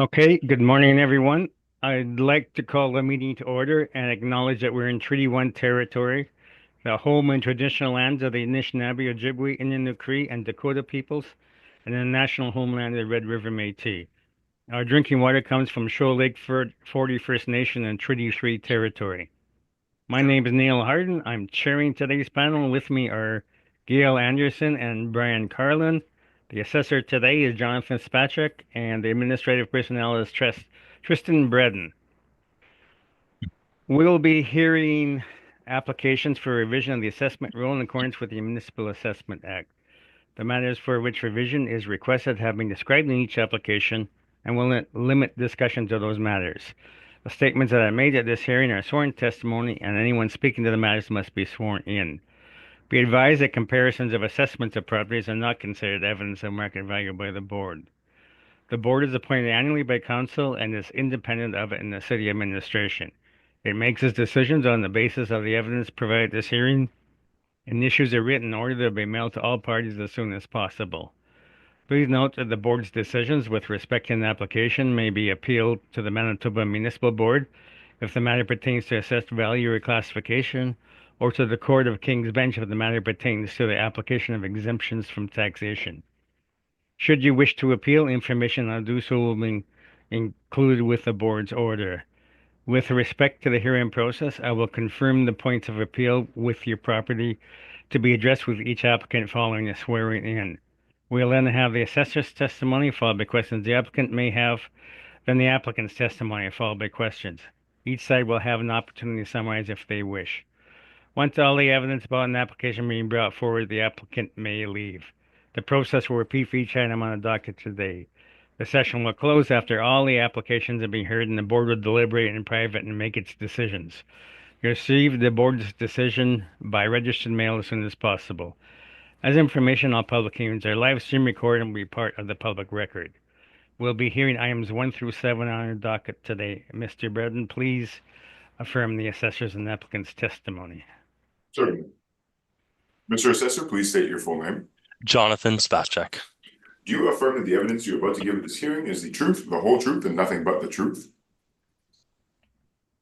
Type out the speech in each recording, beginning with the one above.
Okay, good morning, everyone. I'd like to call the meeting to order and acknowledge that we're in Treaty 1 territory, the home and traditional lands of the Anishinaabe, Ojibwe, Innu Cree, and Dakota peoples, and the national homeland of the Red River Métis. Our drinking water comes from Shoal Lake 40 First Nation and Treaty 3 territory. My name is Neil Harden. I'm chairing today's panel. With me are Gail Anderson and Brian Carlin. The assessor today is Jonathan Spacek, and the administrative personnel is Tristan Bredden. We'll be hearing applications for revision of the assessment rule in accordance with the Municipal Assessment Act. The matters for which revision is requested have been described in each application and will limit discussion to those matters. The statements that are made at this hearing are sworn testimony, and anyone speaking to the matters must be sworn in. Be advised that comparisons of assessments of properties are not considered evidence of market value by the board. The board is appointed annually by council and is independent of it in the city administration. It makes its decisions on the basis of the evidence provided at this hearing and issues a written order that be mailed to all parties as soon as possible. Please note that the board's decisions with respect to an application may be appealed to the Manitoba Municipal Board if the matter pertains to assessed value or classification, or to the Court of King's Bench if the matter pertains to the application of exemptions from taxation. Should you wish to appeal, information on do so will be included with the board's order. With respect to the hearing process, I will confirm the points of appeal with your property to be addressed with each applicant following the swearing in. We'll then have the assessor's testimony followed by questions the applicant may have, then the applicant's testimony followed by questions. Each side will have an opportunity to summarize if they wish. Once all the evidence about an application being brought forward, the applicant may leave. The process will repeat for each item on the docket today. The session will close after all the applications have been heard, and the board will deliberate in private and make its decisions. You receive the board's decision by registered mail as soon as possible. As information, all public hearings are live stream recorded and will be part of the public record. We'll be hearing items 1 through 7 on our docket today. Mr. Bredden, please affirm the assessor's and applicant's testimony. Certainly. Mr. Assessor, please state your full name. Jonathan Spacek. Do you affirm that the evidence you're about to give at this hearing is the truth, the whole truth, and nothing but the truth?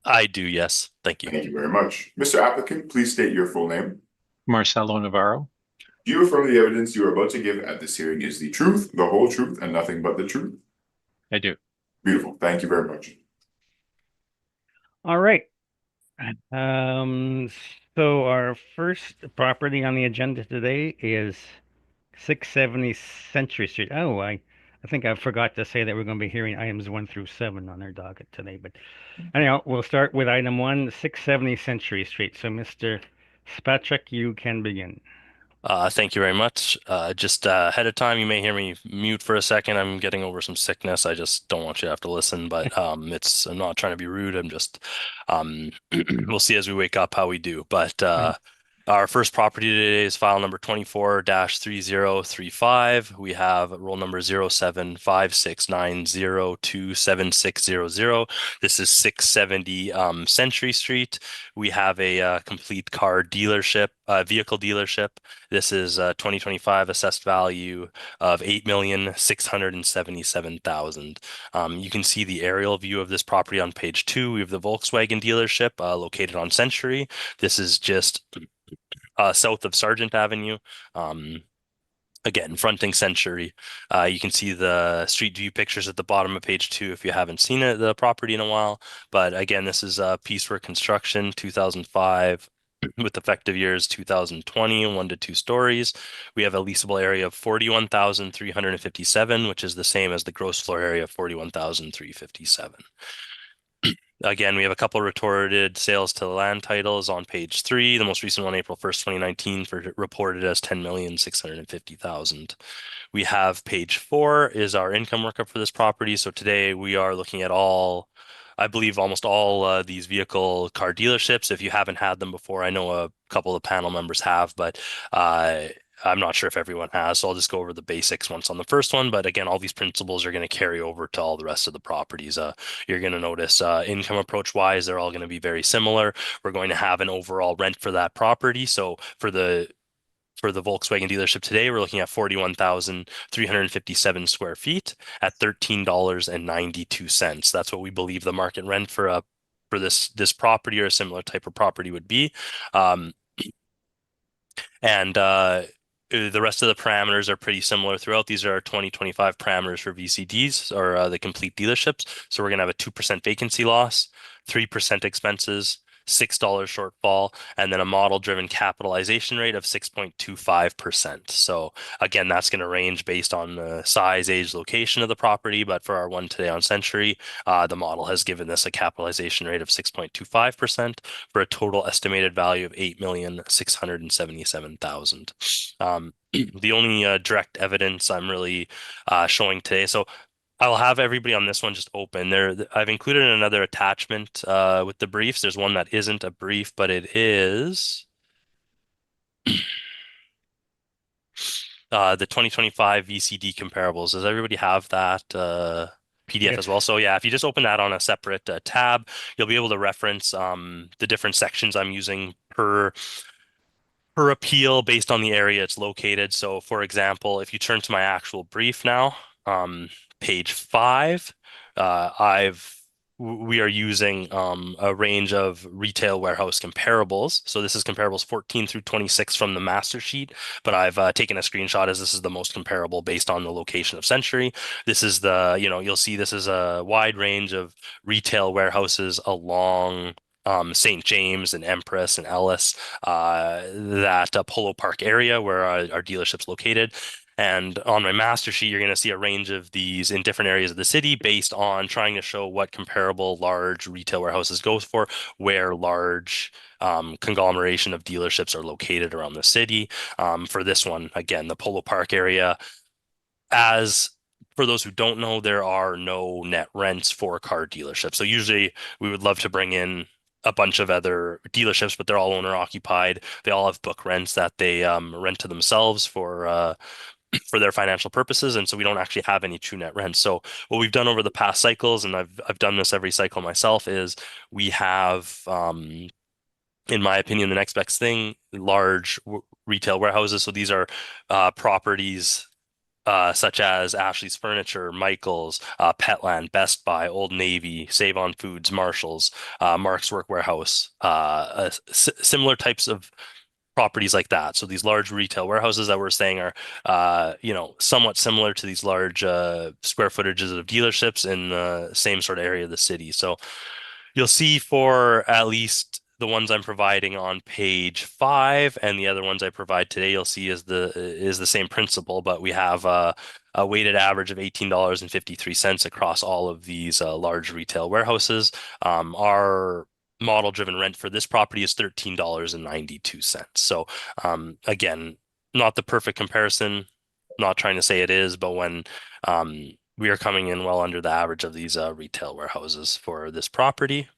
I do, yes. Thank you. Thank you very much. Mr. Applicant, please state your full name. Marcelo Navarro. Do you affirm the evidence you are about to give at this hearing is the truth, the whole truth, and nothing but the truth? I do. Beautiful. Thank you very much. All right. So our first property on the agenda today is 670 Century Street. Oh, I think I forgot to say that we're going to be hearing items 1 through 7 on our docket today. But anyhow, we'll start with item 1, 670 Century Street. So Mr. Spacek, you can begin. Thank you very much. Just ahead of time, you may hear me mute for a second. I'm getting over some sickness. I just don't want you to have to listen, but I'm not trying to be rude. I'm just we'll see as we wake up how we do. But our first property today is file number 24-3035. We have roll number 0756902760. This is 670 Century Street. We have a complete car dealership, vehicle dealership. This is 2025 assessed value of $8,677,000. You can see the aerial view of this property on page 2. We have the Volkswagen dealership located on Century. This is just south of Sargent Avenue. Again, fronting Century. You can see the street view pictures at the bottom of page 2 if you haven't seen the property in a while. But again, this is piecework construction, 2005. With effective years 2020, 1 to 2 stories. We have a leasable area of 41,357, which is the same as the gross floor area of 41,357. Again, we have a couple retorted sales to land titles on page 3. The most recent one, April 1st, 2019, reported as 10,650,000. We have page 4 is our income workup for this property. So today we are looking at I believe almost all these vehicle car dealerships. If you haven't had them before, I know a couple of panel members have, but I'm not sure if everyone has. So I'll just go over the basics once on the first one. But again, all these principles are going to carry over to all the rest of the properties. You're going to notice income approach wise, they're all going to be very similar. We're going to have an overall rent for that property. So for the For the Volkswagen dealership today, we're looking at 41,357 square feet at $13.92. That's what we believe the market rent for this property or a similar type of property would be. The rest of the parameters are pretty similar throughout. These are our 2025 parameters for VCDs or the complete dealerships. So we're going to have a 2% vacancy loss, 3% expenses, $6 shortfall, and then a model-driven capitalization rate of 6.25%. So again, that's going to range based on the size, age, location of the property. But for our one today on Century, the model has given this a capitalization rate of 6.25% for a total estimated value of $8,677,000. The only direct evidence I'm really showing today. So I'll have everybody on this one just open there. I've included another attachment with the briefs. There's one that isn't a brief, but it is the 2025 VCD comparables. Does everybody have that PDF Yes. as well? So yeah, if you just open that on a separate tab, you'll be able to reference the different sections I'm using per appeal based on the area it's located. So for example, if you turn to my actual brief now, page 5, we are using a range of retail warehouse comparables. So this is comparables 14 through 26 from the master sheet, but I've taken a screenshot as this is the most comparable based on the location of Century. This is you'll see this is a wide range of retail warehouses along St. James and Empress and Ellis, that Polo Park area where our dealership's located. And on my master sheet, you're going to see a range of these in different areas of the city based on trying to show what comparable large retail warehouses goes for, where large conglomeration of dealerships are located around the city. For this one, again, the Polo Park area. As for those who don't know, there are no net rents for car dealerships. So usually we would love to bring in a bunch of other dealerships, but they're all owner occupied. They all have book rents that they rent to themselves for their financial purposes, and so we don't actually have any true net rents. So what we've done over the past cycles, and I've done this every cycle myself, is we have, in my opinion, the next best thing, large retail warehouses. So these are properties such as Ashley's Furniture, Michael's, Petland, Best Buy, Old Navy, Save on Foods, Marshalls, Mark's Work Warehouse, similar types of properties like that. So these large retail warehouses that we're saying are, somewhat similar to these large square footages of dealerships in the same sort of area of the city. So you'll see for at least the ones I'm providing on page 5 and the other ones I provide today, you'll see is the same principle, but we have a weighted average of $18.53 across all of these large retail warehouses. Our model-driven rent for this property is $13.92. So again, not the perfect comparison, not trying to say it is, but when we are coming in well under the average of these retail warehouses for this property.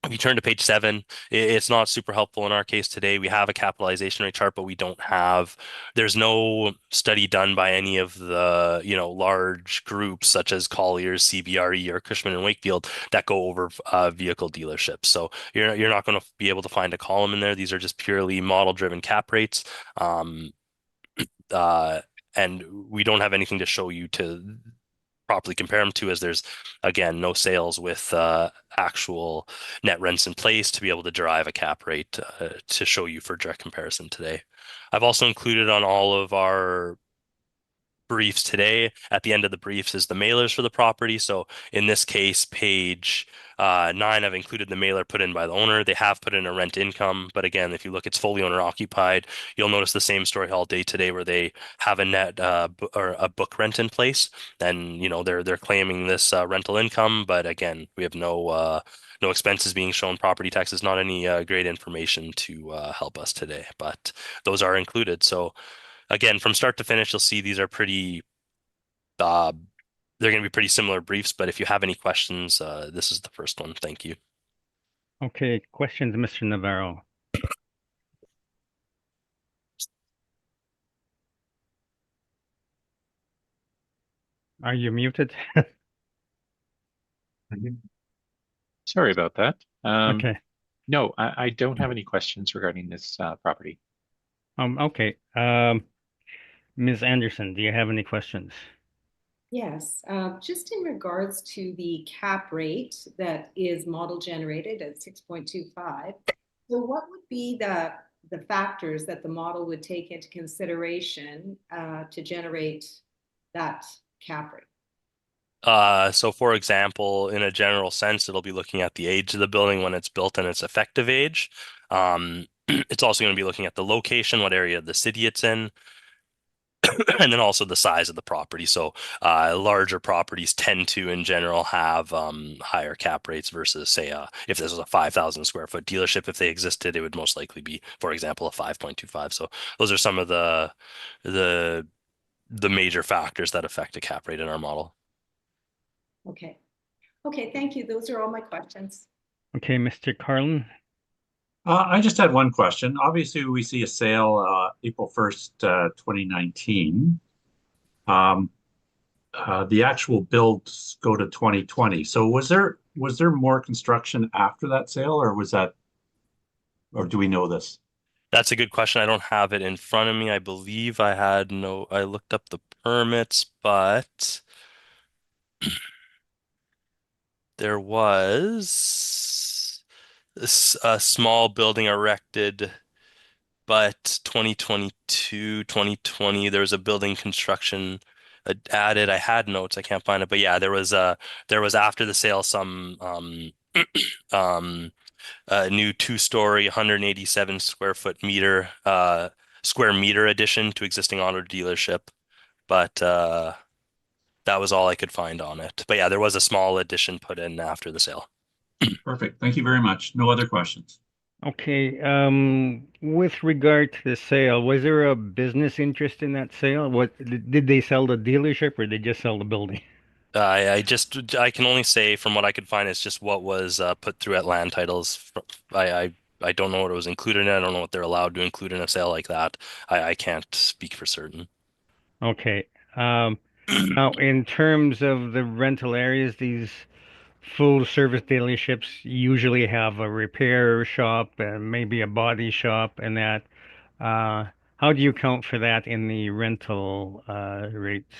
If you turn to page 7, it's not super helpful in our case today. We have a capitalization rate chart, but there's no study done by any of the, large groups such as Colliers, CBRE, or Cushman and Wakefield that go over vehicle dealerships. So you're not going to be able to find a column in there. These are just purely model-driven cap rates. And we don't have anything to show you to properly compare them to, as there's, again, no sales with actual net rents in place to be able to derive a cap rate to show you for direct comparison today. I've also included on all of our briefs today, at the end of the briefs, is the mailers for the property. So in this case, page 9, I've included the mailer put in by the owner. They have put in a rent income, but again, if you look, it's fully owner occupied. You'll notice the same story all day today, where they have a net or a book rent in place, and they're claiming this rental income, but again, we have no expenses being shown. Property taxes, not any great information to help us today, but those are included. So again, from start to finish, you'll see these are they're going to be pretty similar briefs, but if you have any questions, this is the first one. Thank you. Okay, questions, Mr. Navarro? Are you muted? Sorry about that. Okay. No, I don't have any questions regarding this property. Okay. Ms. Anderson, do you have any questions? Yes, just in regards to the cap rate that is model generated at 6.25. So what would be the factors that the model would take into consideration to generate that cap rate? So for example, in a general sense, it'll be looking at the age of the building when it's built and its effective age. It's also going to be looking at the location, what area of the city it's in, and then also the size of the property. So larger properties tend to, in general, have higher cap rates versus, say, if this was a 5,000 square foot dealership, if they existed, it would most likely be, for example, a 5.25. So those are some of the the major factors that affect a cap rate in our model. Okay. Okay, thank you. Those are all my questions. Okay, Mr. Carlin. I just had one question. Obviously, we see a sale April 1st, 2019. The actual builds go to 2020. So was there more construction after that sale, or do we know this? That's a good question. I don't have it in front of me. I believe I looked up the permits, but there was a small building erected, but 2022, 2020, there was a building construction added. I had notes, I can't find it, but yeah, there was after the sale some um new two-story 187 square meter addition to existing auto dealership, but that was all I could find on it. But yeah, there was a small addition put in after the sale. Perfect. Thank you very much. No other questions. Okay, with regard to the sale, was there a business interest in that sale? What did they sell the dealership or did they just sell the building? I can only say from what I could find, it's just what was put through at land titles. I don't know what was included in it. I don't know what they're allowed to include in a sale like that. I can't speak for certain. Okay. Now in terms of the rental areas, these full service dealerships usually have a repair shop and maybe a body shop and that. How do you account for that in the rental rates?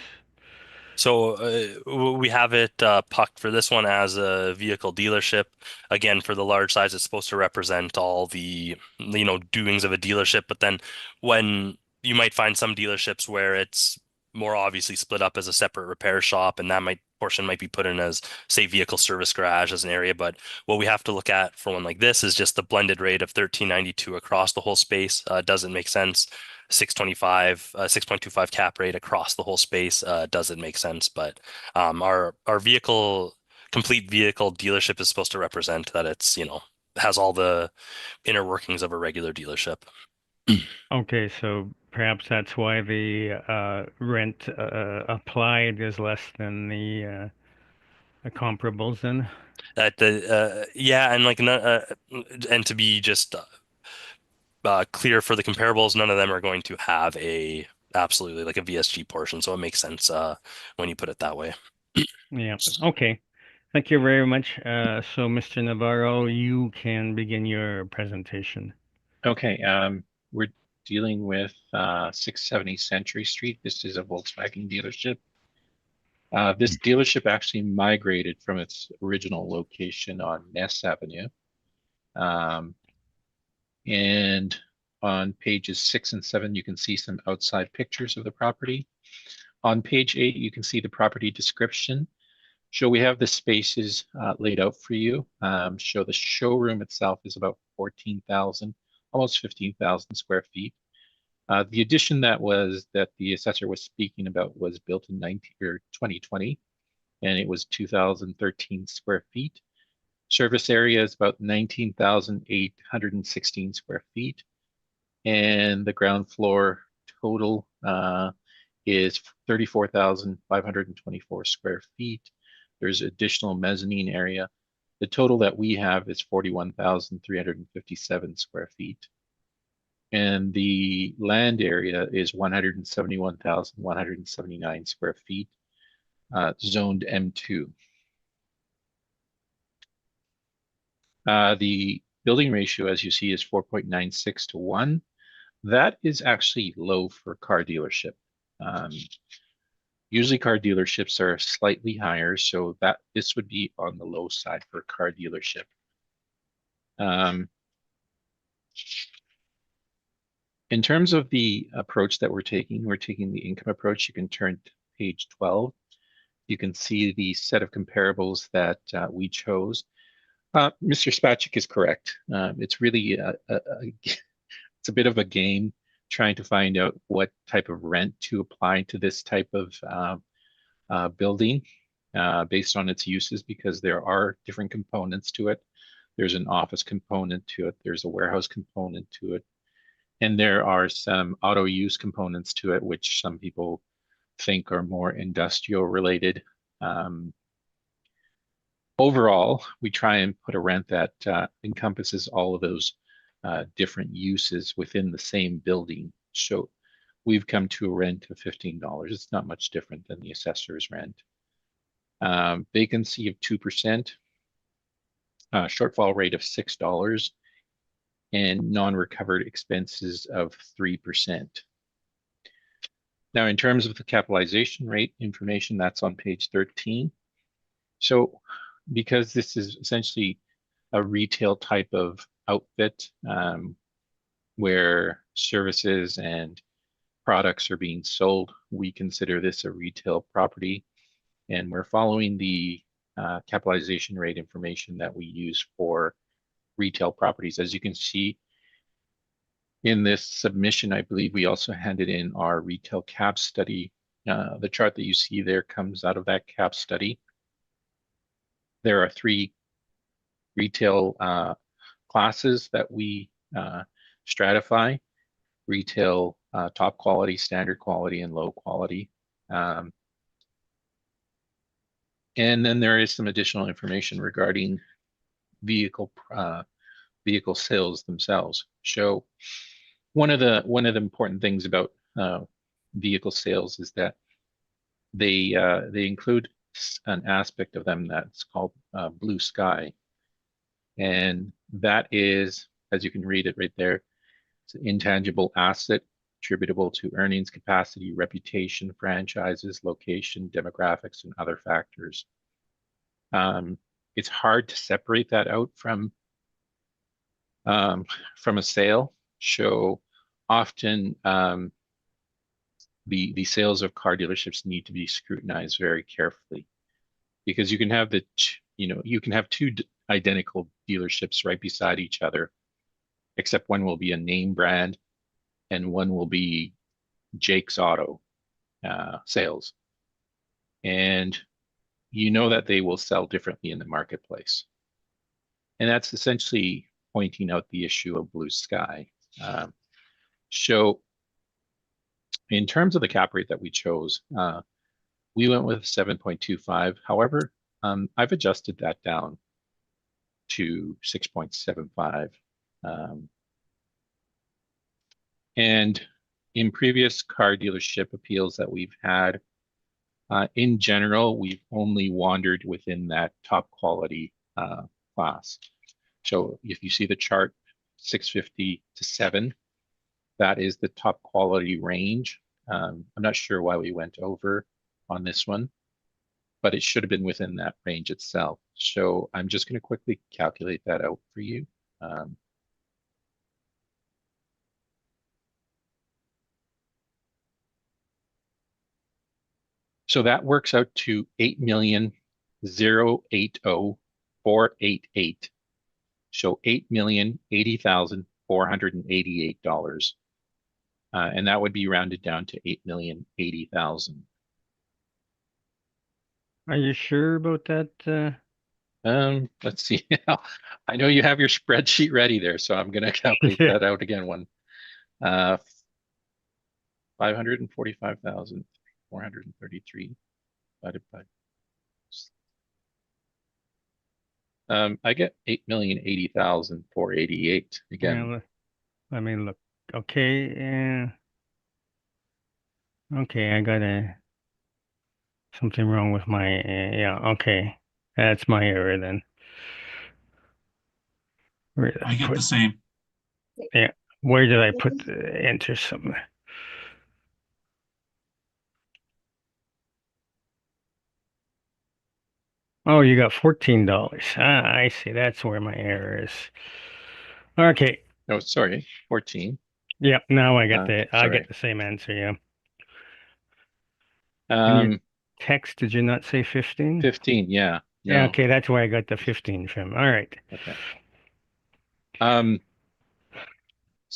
So we have it pucked for this one as a vehicle dealership. Again, for the large size, it's supposed to represent all the, doings of a dealership. But then when you might find some dealerships where it's more obviously split up as a separate repair shop, and that portion might be put in as, say, vehicle service garage as an area. But what we have to look at for one like this is just the blended rate of 1392 across the whole space. Doesn't make sense. 6.25 cap rate across the whole space doesn't make sense. But our complete vehicle dealership is supposed to represent that it's, has all the inner workings of a regular dealership. Okay, so perhaps that's why the rent applied is less than the comparables then. Yeah, and and to be just clear for the comparables, none of them are going to have a absolutely like a VSG portion, so it makes sense when you put it that way. Yeah. Okay. Thank you very much. So, Mr. Navarro, you can begin your presentation. Okay, we're dealing with 670 Century Street. This is a Volkswagen dealership. This dealership actually migrated from its original location on Ness Avenue. And on pages 6 and 7, you can see some outside pictures of the property. On page 8, you can see the property description. So we have the spaces laid out for you. Show the showroom itself is about 14,000, almost 15,000 square feet. The addition that the assessor was speaking about was built in 2020, and it was 2,013 square feet. Service area is about 19,816 square feet, and the ground floor total is 34,524 square feet. There's additional mezzanine area. The total that we have is 41,357 square feet. And the land area is 171,179 square feet, zoned M2. The building ratio, as you see, is 4.96 to 1. That is actually low for a car dealership. Usually car dealerships are slightly higher, so that this would be on the low side for a car dealership. In terms of the approach that we're taking the income approach. You can turn to page 12. You can see the set of comparables that we chose. Mr. Spacek is correct. It's really it's a bit of a game trying to find out what type of rent to apply to this type of building based on its uses, because there are different components to it. There's an office component to it. There's a warehouse component to it. And there are some auto use components to it, which some people think are more industrial related. Overall, we try and put a rent that encompasses all of those different uses within the same building. So we've come to a rent of $15. It's not much different than the assessor's rent. Vacancy of 2%, shortfall rate of $6, and non-recovered expenses of 3%. Now, in terms of the capitalization rate information, that's on page 13. So because this is essentially a retail type of outfit where services and products are being sold, we consider this a retail property, and we're following the capitalization rate information that we use for retail properties. As you can see in this submission, I believe we also handed in our retail cap study. The chart that you see there comes out of that cap study. There are 3 retail classes that we stratify: retail, top quality, standard quality, and low quality. And then there is some additional information regarding vehicle sales themselves. So one of the important things about vehicle sales is that they include an aspect of them that's called blue sky, and that is, as you can read it right there, it's an intangible asset attributable to earnings capacity, reputation, franchises, location, demographics, and other factors. It's hard to separate that out from a sale. So often the sales of car dealerships need to be scrutinized very carefully, because you can have you can have 2 identical dealerships right beside each other, except one will be a name brand and one will be Jake's Auto Sales, and you know that they will sell differently in the marketplace. And that's essentially pointing out the issue of blue sky. So in terms of the cap rate that we chose, we went with 7.25. However, I've adjusted that down to 6.75. And in previous car dealership appeals that we've had, in general, we've only wandered within that top quality class. So if you see the chart, 650 to 7, that is the top quality range. I'm not sure why we went over on this one, but it should have been within that range itself. So I'm just going to quickly calculate that out for you. So that works out to $8,080,488. So $8,080,488. And that would be rounded down to $8,080,000. Are you sure about that? Let's see. I know you have your spreadsheet ready there, so I'm going to calculate Yeah. that out again. 545,433 divided by. I get 8,080,488 again. Yeah, let me look. Okay, okay, I got something wrong with my yeah. Okay, that's my error then. Where did I get put- the same. Yeah, Where did I put enter something? Oh, you got $14. Ah, I see. That's where my error is. Okay. No, sorry, 14. Yep. Now I get Sorry. the same answer. Yeah. In your text, did you not say 15? 15, yeah. Yeah. No. Okay. That's where I got the 15 from. All right. Okay.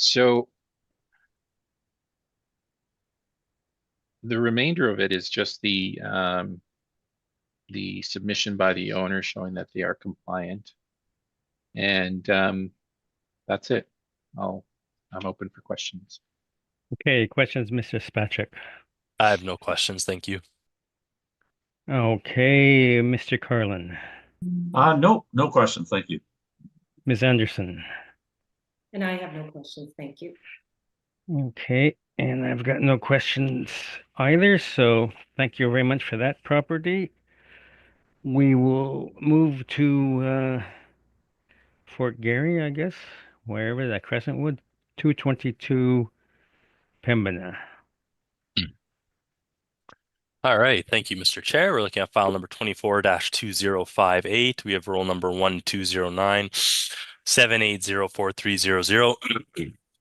So the remainder of it is just the submission by the owner showing that they are compliant. And that's it. I'm open for questions. Okay. Questions, Mr. Spacek? I have no questions. Thank you. Okay, Mr. Carlin, No questions. Thank you. Ms. Anderson. And I have no questions, thank you. Okay, and I've got no questions either, so thank you very much for that property. We will move to Fort Garry, I guess, wherever that Crescentwood, 222 Pembina. All right, thank you, Mr. Chair. We're looking at file number 24-2058. We have roll number 1209 7804300.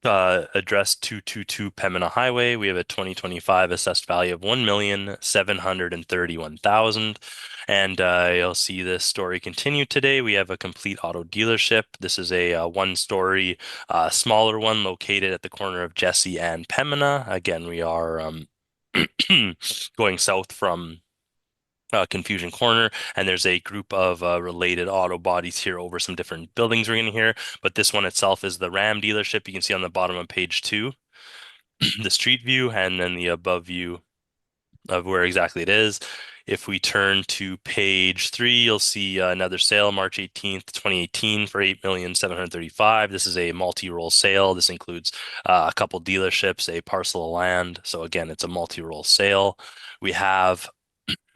Address 222 Pembina Highway. We have a 2025 assessed value of 1,731,000. And you'll see this story continue today. We have a complete auto dealership. This is a one-story, smaller one located at the corner of Jesse and Pembina. Again, we are going south from Confusion Corner, and there's a group of related auto bodies here over some different buildings we're in here. But this one itself is the Ram dealership. You can see on the bottom of page 2 the street view and then the above view of where exactly it is. If we turn to page 3, you'll see another sale, March 18th, 2018 for 8,735,000. This is a multi-roll sale. This includes a couple dealerships, a parcel of land. So again, it's a multi-roll sale. We have,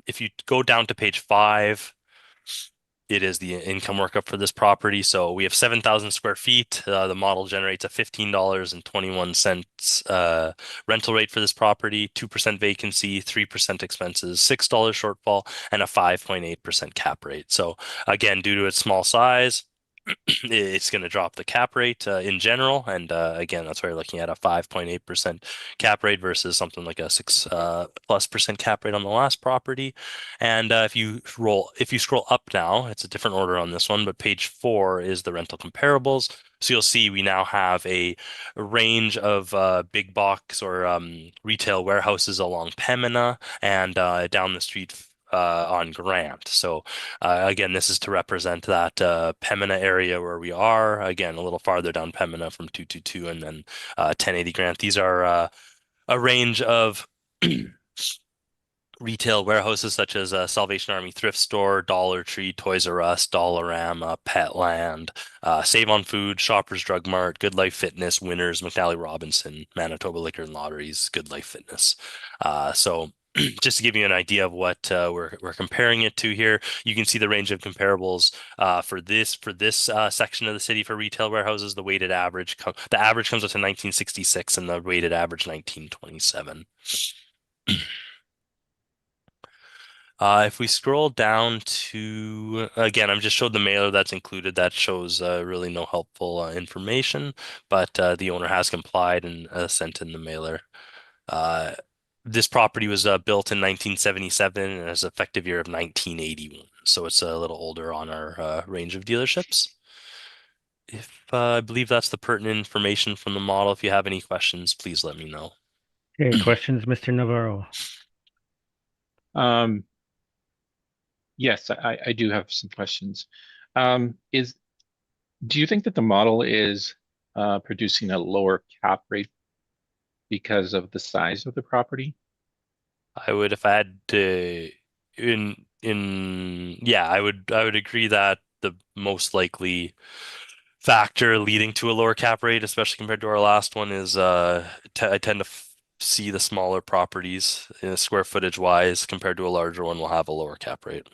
if you go down to page 5, it is the income workup for this property. So we have 7,000 square feet. The model generates a $15.21 rental rate for this property, 2% vacancy, 3% expenses, $6 shortfall, and a 5.8% cap rate. So again, due to its small size, it's going to drop the cap rate in general. And again, that's why you're looking at a 5.8% cap rate versus something like a 6+% cap rate on the last property. And if you scroll up now, it's a different order on this one, but page 4 is the rental comparables. So you'll see we now have a range of big box or retail warehouses along Pembina and down the street on Grant. So again, this is to represent that Pembina area where we are. Again, a little farther down Pembina from 222 and then 1080 Grant. These are a range of retail warehouses such as Salvation Army Thrift Store, Dollar Tree, Toys R Us, Dollarama, Petland, Save on Food, Shoppers Drug Mart, Good Life Fitness, Winners, McNally Robinson, Manitoba Liquor and Lotteries, Good Life Fitness. So just to give you an idea of what we're comparing it to here, you can see the range of comparables for this section of the city for retail warehouses. The weighted average, the average comes up to 1966, and the weighted average 1927. If we scroll down to, again, I've just showed the mailer that's included. That shows really no helpful information, but the owner has complied and sent in the mailer. This property was built in 1977 and has an effective year of 1981. So it's a little older on our range of dealerships. I believe that's the pertinent information from the model. If you have any questions, please let me know. Okay, questions, Mr. Navarro? Yes, I do have some questions. Do you think that the model is producing a lower cap rate because of the size of the property? I would, if I had to, yeah, I would agree that the most likely factor leading to a lower cap rate, especially compared to our last one, is I tend to see the smaller properties square footage wise compared to a larger one will have a lower cap rate.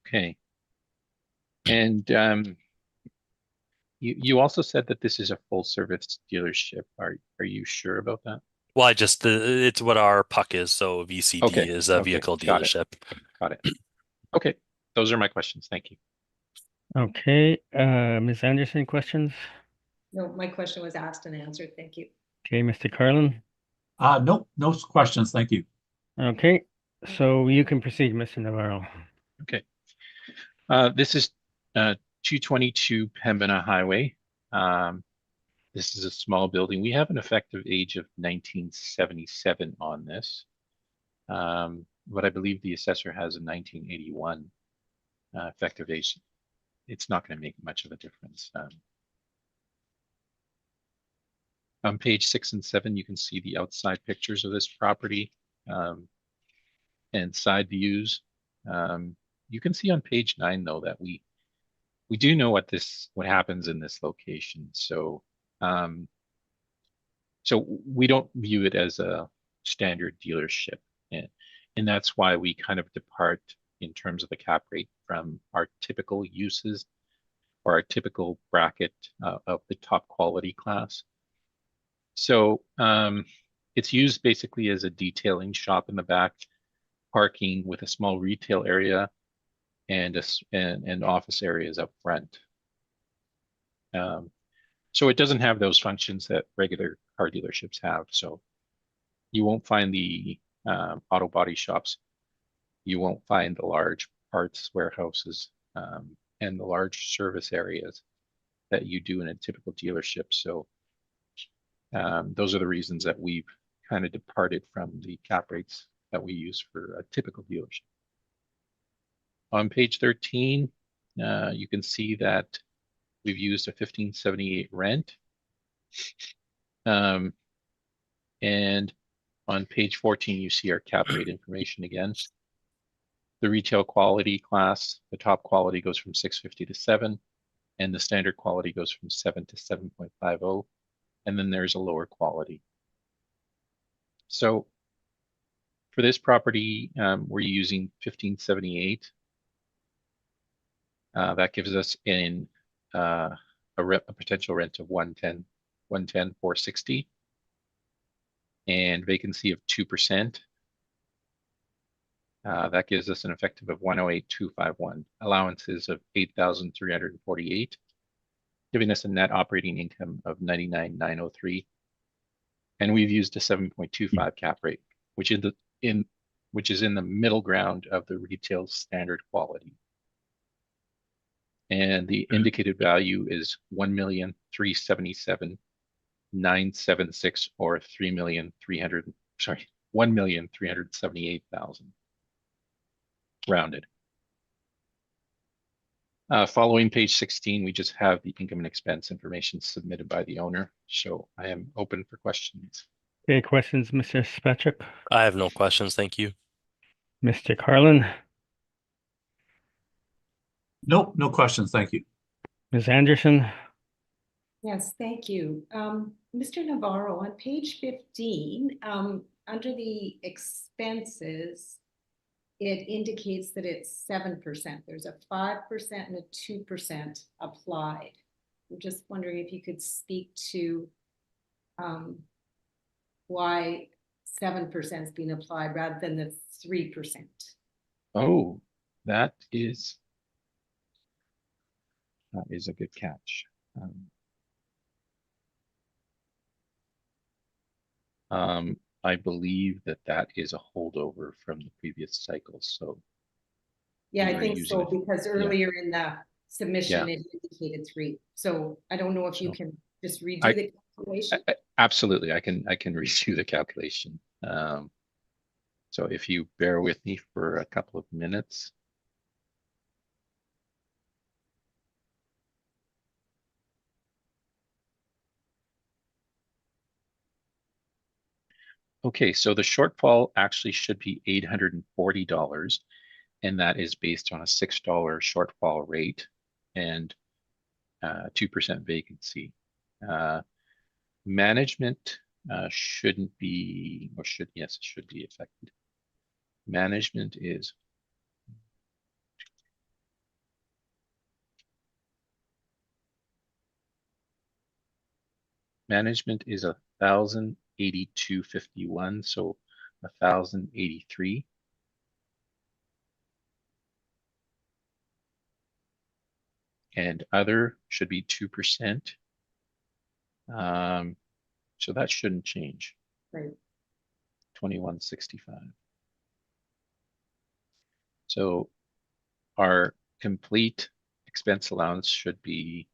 Okay. And You also said that this is a full service dealership. Are you sure about that? Well, it's what our puck is. So VCD Okay, is a okay, vehicle got it. dealership. Got it. Okay, those are my questions. Thank you. Okay, Ms. Anderson, questions? No, my question was asked and answered. Thank you. Okay, Mr. Carlin? Nope, no questions, thank you. Okay, so you can proceed, Mr. Navarro. Okay. This is 222 Pembina Highway. This is a small building. We have an effective age of 1977 on this. But I believe the assessor has a 1981 effective age. It's not going to make much of a difference. On page 6 and 7, you can see the outside pictures of this property and side views. You can see on page 9, though, that we do know what happens in this location. So we don't view it as a standard dealership, and that's why we kind of depart in terms of the cap rate from our typical uses or our typical bracket of the top quality class. So it's used basically as a detailing shop in the back, parking with a small retail area and office areas up front. So it doesn't have those functions that regular car dealerships have. So you won't find the auto body shops. You won't find the large parts warehouses and the large service areas that you do in a typical dealership. So those are the reasons that we've kind of departed from the cap rates that we use for a typical dealership. On page 13, you can see that we've used a 1578 rent. And on page 14, you see our cap rate information again. The retail quality class, the top quality goes from 650 to 7, and the standard quality goes from 7 to 7.50, and then there's a lower quality. So for this property, we're using 1578. That gives us a potential rent of 460, and vacancy of 2%. That gives us an effective of 108,251, allowances of 8,348, giving us a net operating income of 99,903. And we've used a 7.25 cap rate, which is in the middle ground of the retail standard quality. And the indicated value is 1,377,976, or 1,378,000 rounded. Following page 16, we just have the income and expense information submitted by the owner. So I am open for questions. Okay, questions, Mr. Spachuk? I have no questions. Thank you. Mr. Carlin? Nope, no questions, thank you. Ms. Anderson? Yes, thank you. Mr. Navarro, on page 15, under the expenses, it indicates that it's 7%. There's a 5% and a 2% applied. I'm just wondering if you could speak to why 7% is being applied rather than the 3%. Oh, that is a good catch. I believe that is a holdover from the previous cycle. So yeah, we I were think using so, it. because earlier in the submission, Yeah. it indicated 3. So I don't know if you So can just redo I- the calculation. Absolutely, I can redo the calculation. So if you bear with me for a couple of minutes. Okay, so the shortfall actually should be $840, and that is based on a $6 shortfall rate and 2% vacancy. Management shouldn't be, or should, yes, it should be affected. Management is management is 1,082.51, so 1,083. And other should be 2%. So that shouldn't change. Right. 2165. So our complete expense allowance should be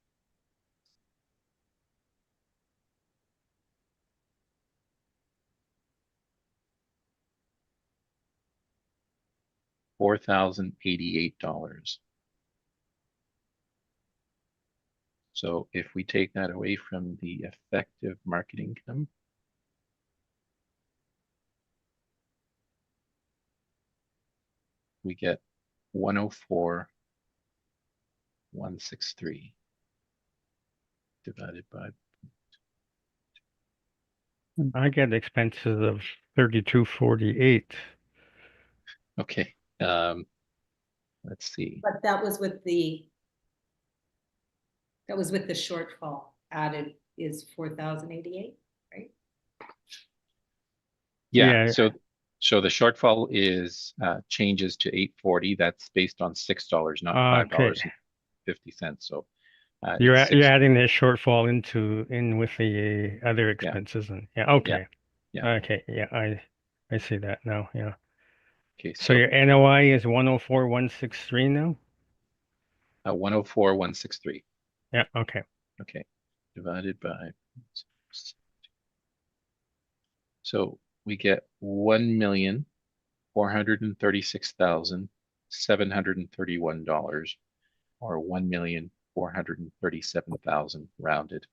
$4,088. So if we take that away from the effective market income, we get 104,163 divided by. I get expenses of 3248. Okay, let's see. But that was with the shortfall added is 4,088, right? Yeah, Yeah. so the shortfall is changes to 840. That's based on $6, not Okay. $5.50. So You're it's you're six. adding the shortfall in with the other Yeah. expenses and yeah, okay. Yeah. Okay, yeah, I see that now, yeah. Okay, So your NOI is 104,163 now? 104,163. Yeah, okay. Okay, divided by. So we get $1,436,731, or 1,437,000 rounded.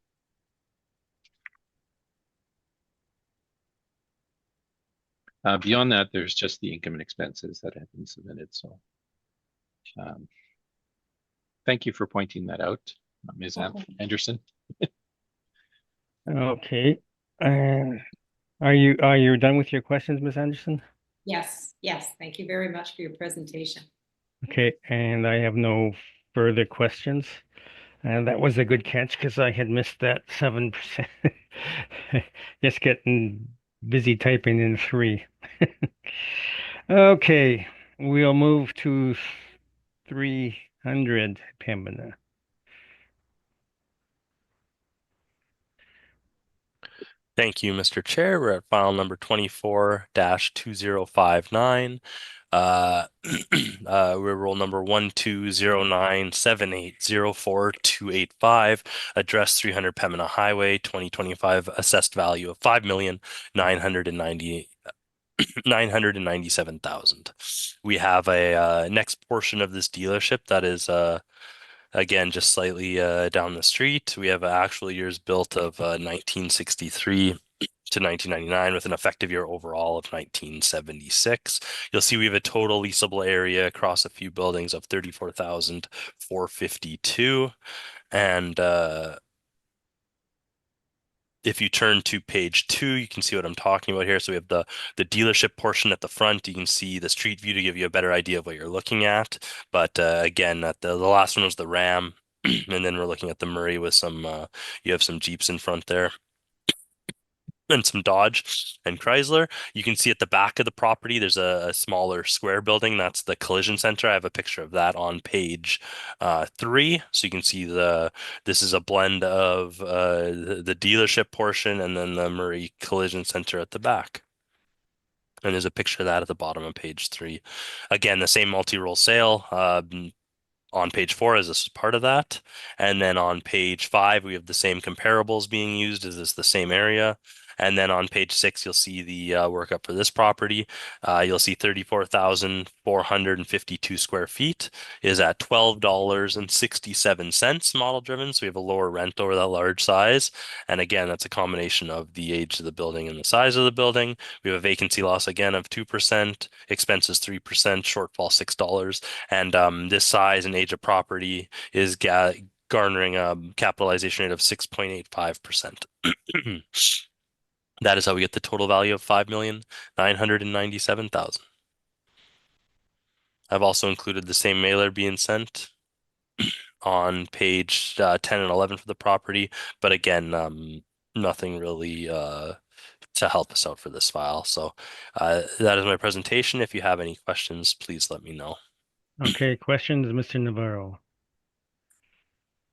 Beyond that, there's just the income and expenses that have been submitted. So thank you for pointing that out, Ms. Anderson. Okay. Are you done with your questions, Ms. Anderson? Yes, yes. Thank you very much for your presentation. Okay, and I have no further questions. And that was a good catch because I had missed that 7%. Just getting busy typing in 3. Okay, we'll move to 300, Pembina. Thank you, Mr. Chair. We're at file number 24-2059. We're roll number 12097804285, address 300 Pembina Highway, 2025, assessed value of 5,997,000. We have a next portion of this dealership that is again just slightly down the street. We have actual years built of 1963 to 1999 with an effective year overall of 1976. You'll see we have a total leasable area across a few buildings of 34,452. And if you turn to page 2, you can see what I'm talking about here. So we have the dealership portion at the front. You can see the street view to give you a better idea of what you're looking at. But again, at the last one was the Ram, and then we're looking at the Murray with some, you have some Jeeps in front there. And some Dodge and Chrysler. You can see at the back of the property, there's a smaller square building. That's the collision center. I have a picture of that on page 3. So you can see this is a blend of the dealership portion and then the Murray Collision Center at the back. And there's a picture of that at the bottom of page 3. Again, the same multi-role sale on page 4 as this is part of that. And then on page 5, we have the same comparables being used as this the same area. And then on page 6, you'll see the workup for this property. You'll see 34,452 square feet is at $12.67 model driven. So we have a lower rent over that large size. And again, that's a combination of the age of the building and the size of the building. We have a vacancy loss again of 2%, expenses 3%, shortfall $6. And this size and age of property is garnering a capitalization rate of 6.85%. That is how we get the total value of 5,997,000. I've also included the same mailer being sent on page 10 and 11 for the property. But again, nothing really to help us out for this file. So that is my presentation. If you have any questions, please let me know. Okay, questions, Mr. Navarro?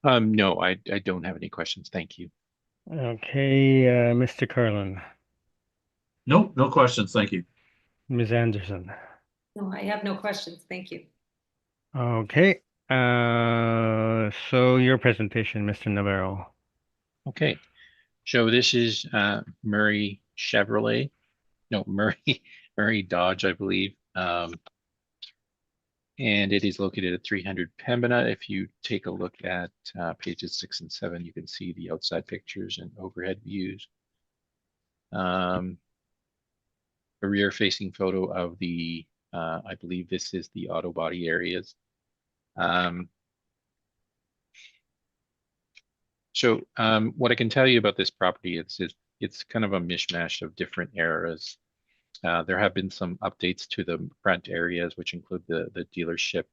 No, I don't have any questions. Thank you. Okay, Mr. Carlin, Nope, no questions, thank you. Ms. Anderson. No, I have no questions. Thank you. Okay, so your presentation, Mr. Navarro. Okay. So this is Murray Chevrolet. No, Murray Dodge, I believe. And it is located at 300 Pembina. If you take a look at pages 6 and 7, you can see the outside pictures and overhead views. A rear-facing photo of the, I believe this is the auto body areas. What I can tell you about this property is it's kind of a mishmash of different eras. There have been some updates to the front areas, which include the dealership,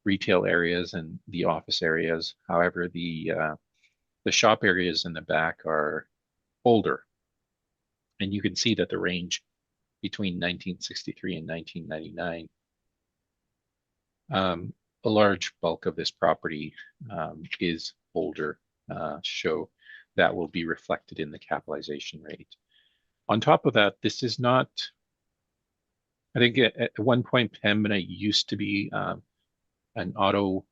retail areas, and the office areas. However, the shop areas in the back are older, and you can see that the range between 1963 and 1999. A large bulk of this property is older, so that will be reflected in the capitalization rate. On top of that, this is not, I think at one point Pembina used to be an auto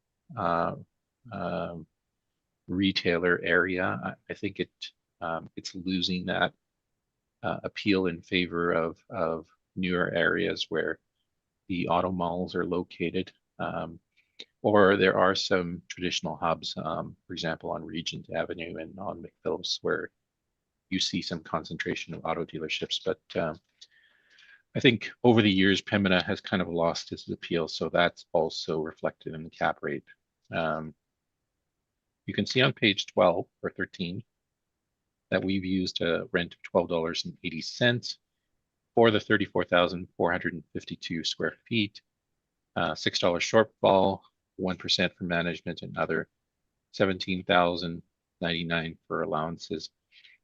retailer area. I think it's losing that appeal in favor of newer areas where the auto malls are located. Or there are some traditional hubs, for example, on Regent Avenue and on McPhillips, where you see some concentration of auto dealerships. But I think over the years, Pembina has kind of lost its appeal, so that's also reflected in the cap rate. You can see on page 12 or 13 that we've used a rent of $12.80 for the 34,452 square feet, $6 shortfall, 1% for management and other, 17,099 for allowances,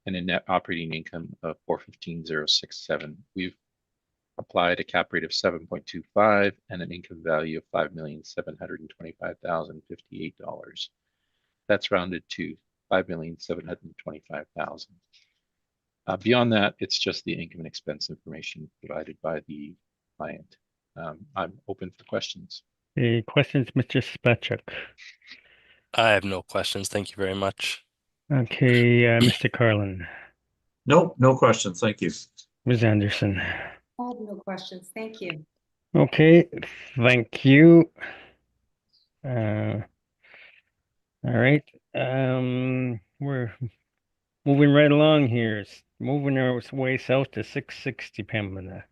and a net operating income of 415,067. We've applied a cap rate of 7.25 and an income value of $5,725,058. That's rounded to $5,725,000. Beyond that, it's just the income and expense information provided by the client. I'm open for questions. Any questions, Mr. Spacek? I have no questions. Thank you very much. Okay, Mr. Carlin, Nope, no questions, thank you. Ms. Anderson. I have no questions. Thank you. Okay, thank you. All right, we're moving right along here. Moving our way south to 660 Pembina.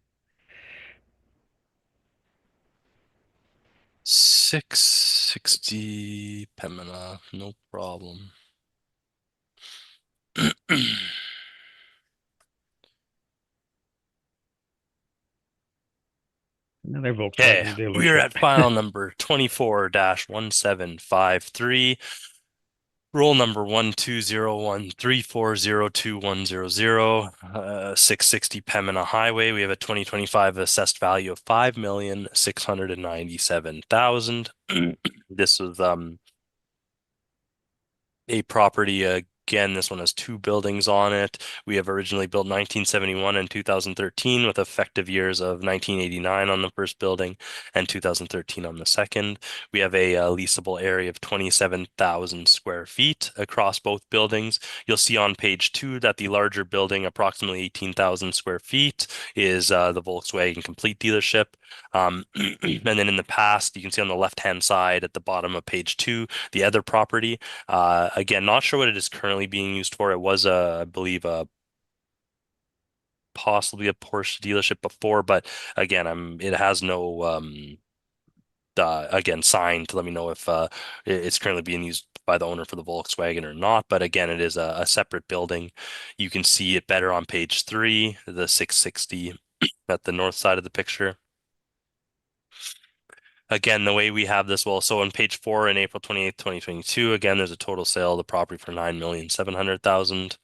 660 Pembina, no problem. Another Okay, Volkswagen dealership. we are at file number 24-1753. Roll number 1201340210, 660 Pembina Highway. We have a 2025 assessed value of $5,697,000. This was a property. Again, this one has two buildings on it. We have originally built 1971 and 2013 with effective years of 1989 on the first building and 2013 on the second. We have a leasable area of 27,000 square feet across both buildings. You'll see on page 2 that the larger building, approximately 18,000 square feet, is the Volkswagen Complete dealership. And then in the past, you can see on the left-hand side at the bottom of page 2, the other property. Again, not sure what it is currently being used for. It was I believe possibly a Porsche dealership before, but again, it has no again sign to let me know if it's currently being used by the owner for the Volkswagen or not. But again, it is a separate building. You can see it better on page 3, the 660 at the north side of the picture. again, the way we have this, well, so on page 4 in April 28th, 2022, again, there's a total sale of the property for $9,700,000.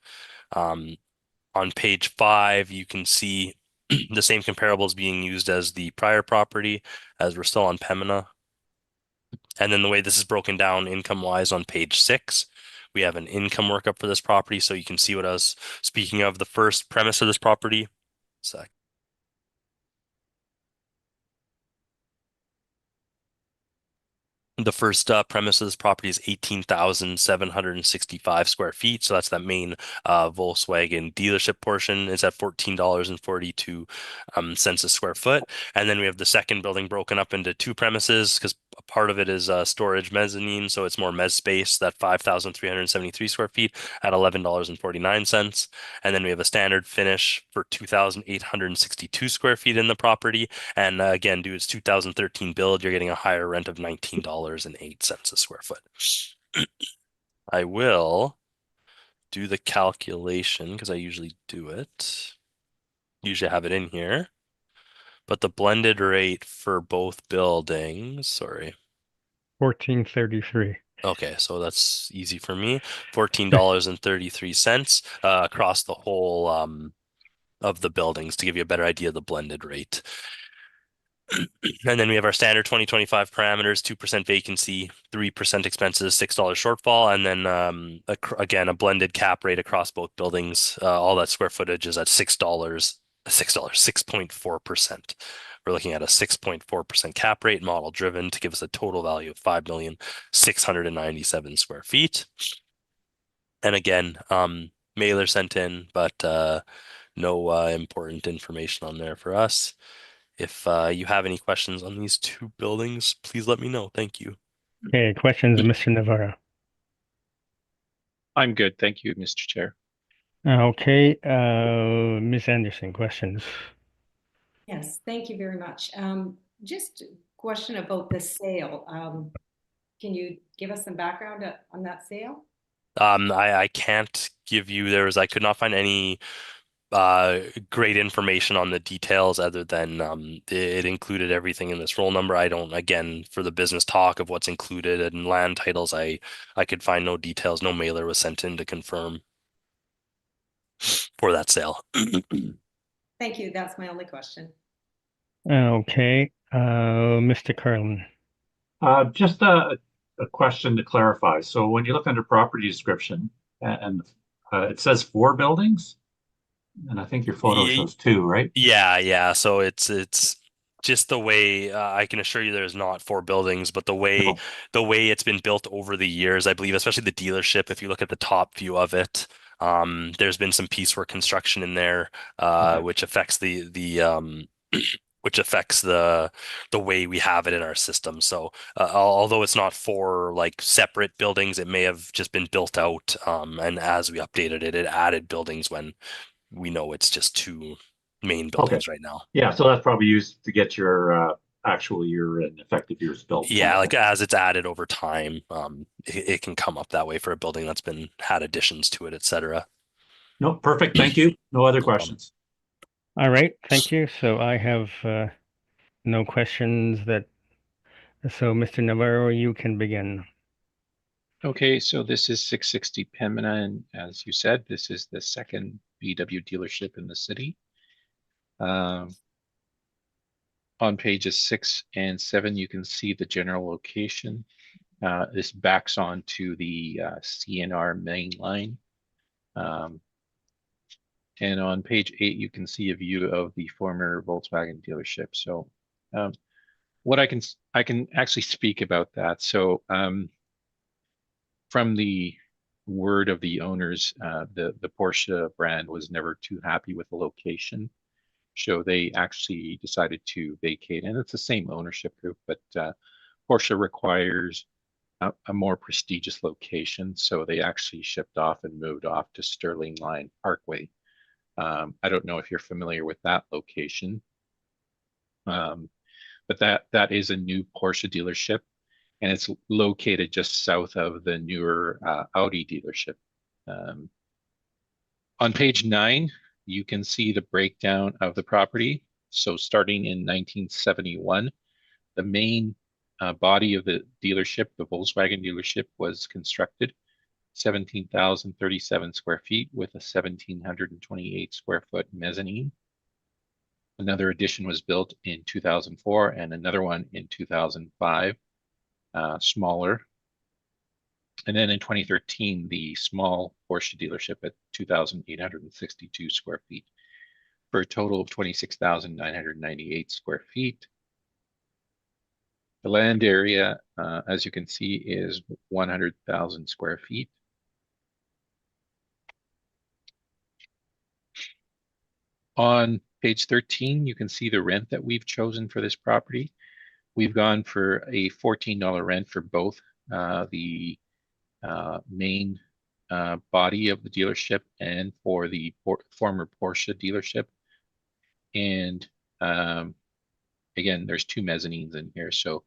On page 5, you can see the same comparables being used as the prior property, as we're still on Pembina. And then the way this is broken down income-wise on page 6, we have an income workup for this property, so you can see what I was speaking of. The first premise of this property. The first premise of this property is 18,765 square feet. So that's that main Volkswagen dealership portion. It's at $14.42 a square foot. And then we have the second building broken up into 2 premises because part of it is storage mezzanine. So it's more mezz space, that 5,373 square feet at $11.49. And then we have a standard finish for 2,862 square feet in the property. And again, due to its 2013 build, you're getting a higher rent of $19.08 a square foot. I will do the calculation because I usually do it. Usually have it in here. But the blended rate for both buildings, sorry. 1433. Okay, so that's easy for me. $14.33 across the whole of the buildings to give you a better idea of the blended rate. And then we have our standard 2025 parameters, 2% vacancy, 3% expenses, $6 shortfall. And then again, a blended cap rate across both buildings. All that square footage is at $6.4%. We're looking at a 6.4% cap rate, model driven, to give us a total value of 5,697 square feet. And again, mailer sent in, but no important information on there for us. If you have any questions on these 2 buildings, please let me know. Thank you. Okay, questions, Mr. Navarro. I'm good. Thank you, Mr. Chair. Okay, Ms. Anderson, questions. Yes, thank you very much. Just a question about the sale. Can you give us some background on that sale? I can't give you, I could not find any great information on the details other than it included everything in this roll number. I don't, again, for the business talk of what's included in land titles, I could find no details. No mailer was sent in to confirm for that sale. Thank you. That's my only question. Okay, Mr. Carlin. Just a question to clarify. So when you look under property description and it says 4 buildings, and I think your photo shows 2, right? Yeah. So it's just the way I can assure you there's not 4 buildings, but the way it's been built over the years, I believe, especially the dealership, if you look at the top view of it, there's been some piecework construction in there, which affects which affects the way we have it in our system. So although it's not 4 like separate buildings, it may have just been built out, and as we updated it, it added buildings when we know it's just 2 main buildings right now. Yeah, so that's probably used to get your actual year and effective years built. Yeah, like as it's added over time, it can come up that way for a building that's had additions to it, etc. No, perfect. Thank you. No other questions. All right, thank you. So I have no questions so Mr. Navarro, you can begin. Okay, so this is 660 Pembina, and as you said, this is the second VW dealership in the city. On pages 6 and 7, you can see the general location. This backs onto the CNR main line. And on page 8, you can see a view of the former Volkswagen dealership. So what I can actually speak about that. So from the word of the owners, the Porsche brand was never too happy with the location. So they actually decided to vacate, and it's the same ownership group, but Porsche requires a more prestigious location. So they actually shipped off and moved off to Sterling Line Parkway. I don't know if you're familiar with that location, but that is a new Porsche dealership, and it's located just south of the newer Audi dealership. On page 9, you can see the breakdown of the property. So starting in 1971, the main body of the dealership, the Volkswagen dealership, was constructed 17,037 square feet with a 1,728 square foot mezzanine. Another addition was built in 2004 and another one in 2005, smaller. And then in 2013, the small Porsche dealership at 2,862 square feet for a total of 26,998 square feet. The land area, as you can see, is 100,000 square feet. On page 13, you can see the rent that we've chosen for this property. We've gone for a $14 rent for both the main body of the dealership and for the former Porsche dealership. And again, there's two mezzanines in here, so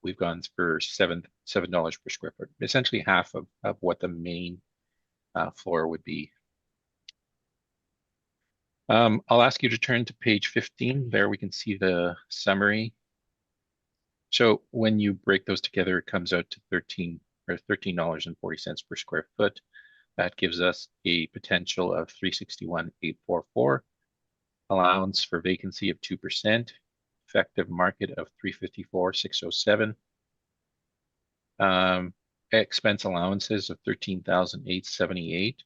we've gone for $7 per square foot, essentially half of what the main floor would be. I'll ask you to turn to page 15. There we can see the summary. So when you break those together, it comes out to $13.40 per square foot. That gives us a potential of 361,844, allowance for vacancy of 2%, effective market of 354,607, expense allowances of 13,878,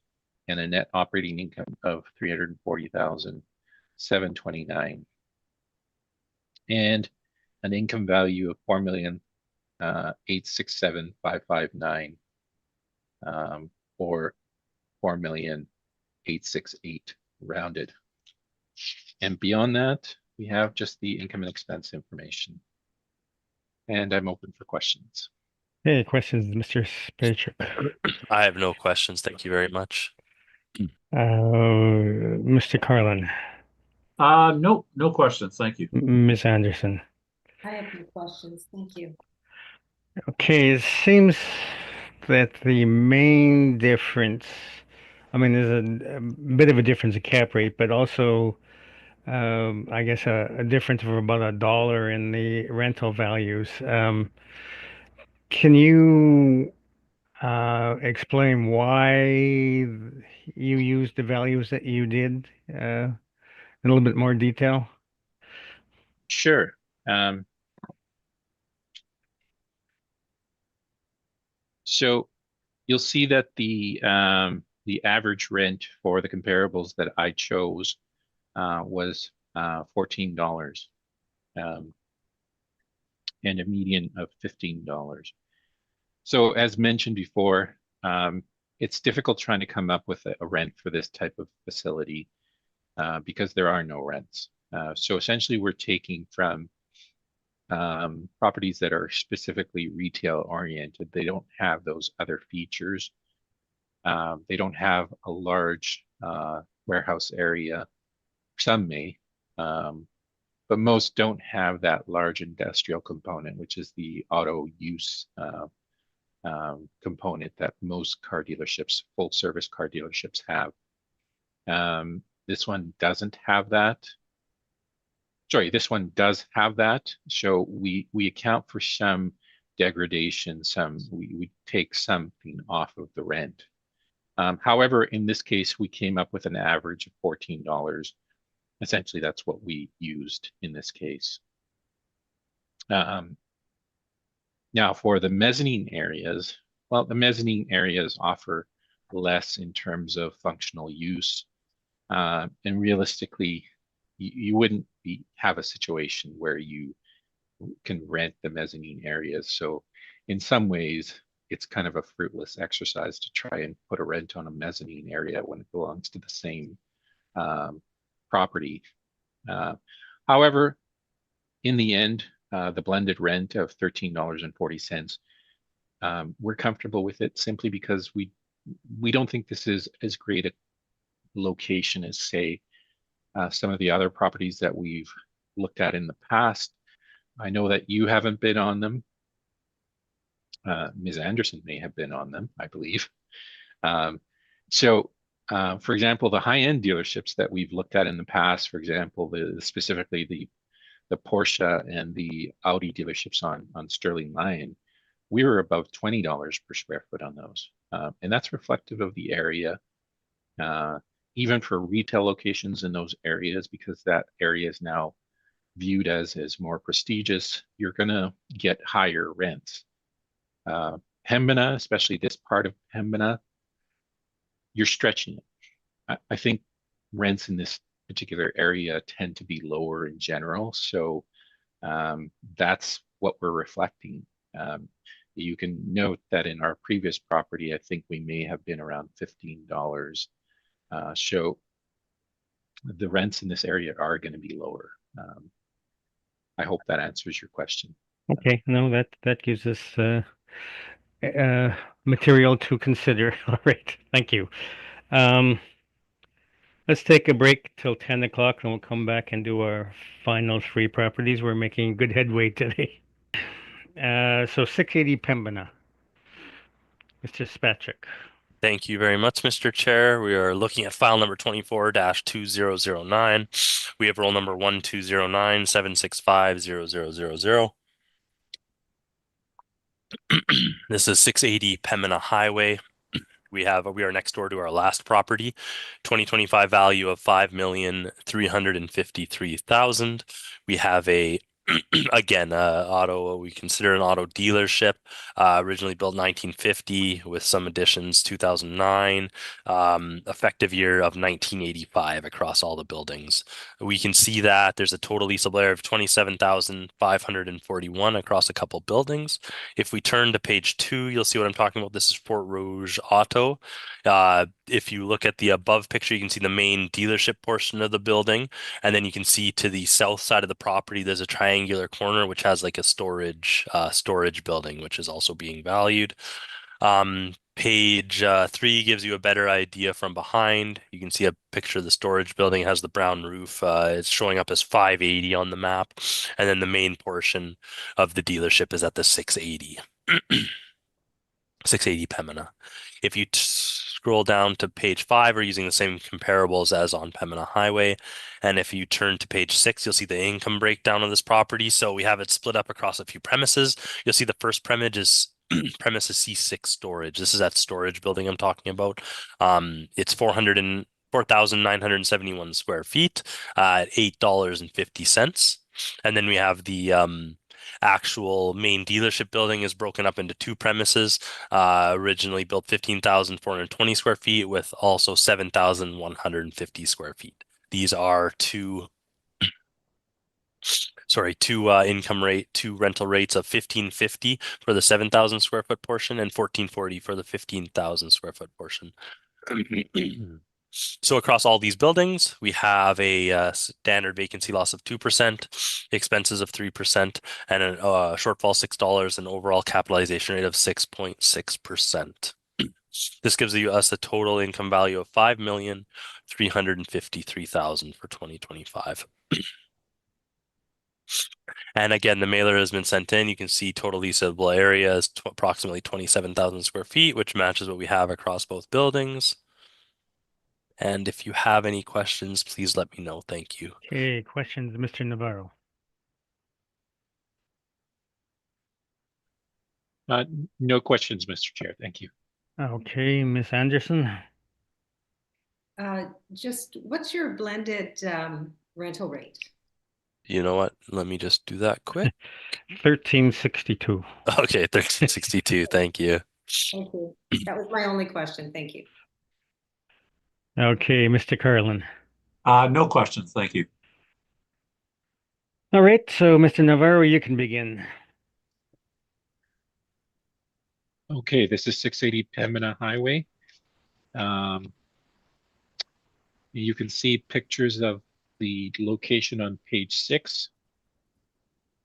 and a net operating income of 340,729, and an income value of 4,867,559, or 4,868 rounded. And beyond that, we have just the income and expense information. And I'm open for questions. Any questions, Mr. Spacek? I have no questions. Thank you very much. Mr. Carlin, No questions. Thank you. Ms. Anderson. I have no questions. Thank you. Okay, it seems that the main difference, I mean, there's a bit of a difference in cap rate, but also, I guess a difference of about $1 in the rental values. Can you explain why you used the values that you did in a little bit more detail? Sure. So you'll see that the average rent for the comparables that I chose was $14, and a median of $15. So as mentioned before, it's difficult trying to come up with a rent for this type of facility because there are no rents. So essentially we're taking from properties that are specifically retail oriented. They don't have those other features. They don't have a large warehouse area. Some may, but most don't have that large industrial component, which is the auto use component that most car dealerships, full service car dealerships have. This one doesn't have that. Sorry, this one does have that. So we account for some degradation, we take something off of the rent. However, in this case, we came up with an average of $14. Essentially, that's what we used in this case. Now, for the mezzanine areas, well, the mezzanine areas offer less in terms of functional use. And realistically, you wouldn't have a situation where you can rent the mezzanine areas. So in some ways, it's kind of a fruitless exercise to try and put a rent on a mezzanine area when it belongs to the same property. However, in the end, the blended rent of $13.40, we're comfortable with it simply because we don't think this is as great a location as, say, some of the other properties that we've looked at in the past. I know that you haven't been on them. Ms. Anderson may have been on them, I believe. For example, the high-end dealerships that we've looked at in the past, for example, specifically the the Porsche and the Audi dealerships on Sterling Lion, we were above $20 per square foot on those. And that's reflective of the area, even for retail locations in those areas, because that area is now viewed as more prestigious. You're going to get higher rents. Pembina, especially this part of Pembina, you're stretching it. I think rents in this particular area tend to be lower in general. So that's what we're reflecting. You can note that in our previous property, I think we may have been around $15. So the rents in this area are going to be lower. I hope that answers your question. Okay, no, that gives us material to consider. All right, thank you. Let's take a break till 10 o'clock and we'll come back and do our final three properties. We're making good headway today. So 680 Pembina. Mr. Spatchik. Thank you very much, Mr. Chair. We are looking at file number 24-2009. We have roll number 1209-765-0000. This is 680 Pembina Highway. We are next door to our last property, 2025 value of $5,353,000. We have a again, we consider an auto dealership, originally built 1950 with some additions 2009, effective year of 1985 across all the buildings. We can see that there's a total leasable area of 27,541 across a couple buildings. If we turn to page 2, you'll see what I'm talking about. This is Port Rouge Auto. If you look at the above picture, you can see the main dealership portion of the building, and then you can see to the south side of the property, there's a triangular corner which has like a storage building, which is also being valued. Page 3 gives you a better idea from behind. You can see a picture of the storage building. It has the brown roof. It's showing up as 580 on the map, and then the main portion of the dealership is at the 680. 680 Pembina. If you scroll down to page 5, we're using the same comparables as on Pembina Highway. And if you turn to page 6, you'll see the income breakdown of this property. So we have it split up across a few premises. You'll see the first premise is C6 storage. This is that storage building I'm talking about. It's 4,971 square feet at $8.50. And then we have the actual main dealership building is broken up into two premises, originally built 15,420 square feet with also 7,150 square feet. These are two rental rates of $1,550 for the 7,000 square foot portion and $1,440 for the 15,000 square foot portion. So across all these buildings, we have a standard vacancy loss of 2%, expenses of 3%, and a shortfall $6, and overall capitalization rate of 6.6%. This gives us a total income value of $5,353,000 for 2025. And again, the mailer has been sent in. You can see total leasable area is approximately 27,000 square feet, which matches what we have across both buildings. And if you have any questions, please let me know. Thank you. Okay, questions, Mr. Navarro. No questions, Mr. Chair. Thank you. Okay, Ms. Anderson. Just what's your blended rental rate? You know what? Let me just do that quick. 1362. Okay, 1362. Thank you. Thank you. That was my only question. Thank you. Okay, Mr. Carlin. No questions, thank you. All right, so Mr. Navarro, you can begin. Okay, this is 680 Pembina Highway. You can see pictures of the location on page 6.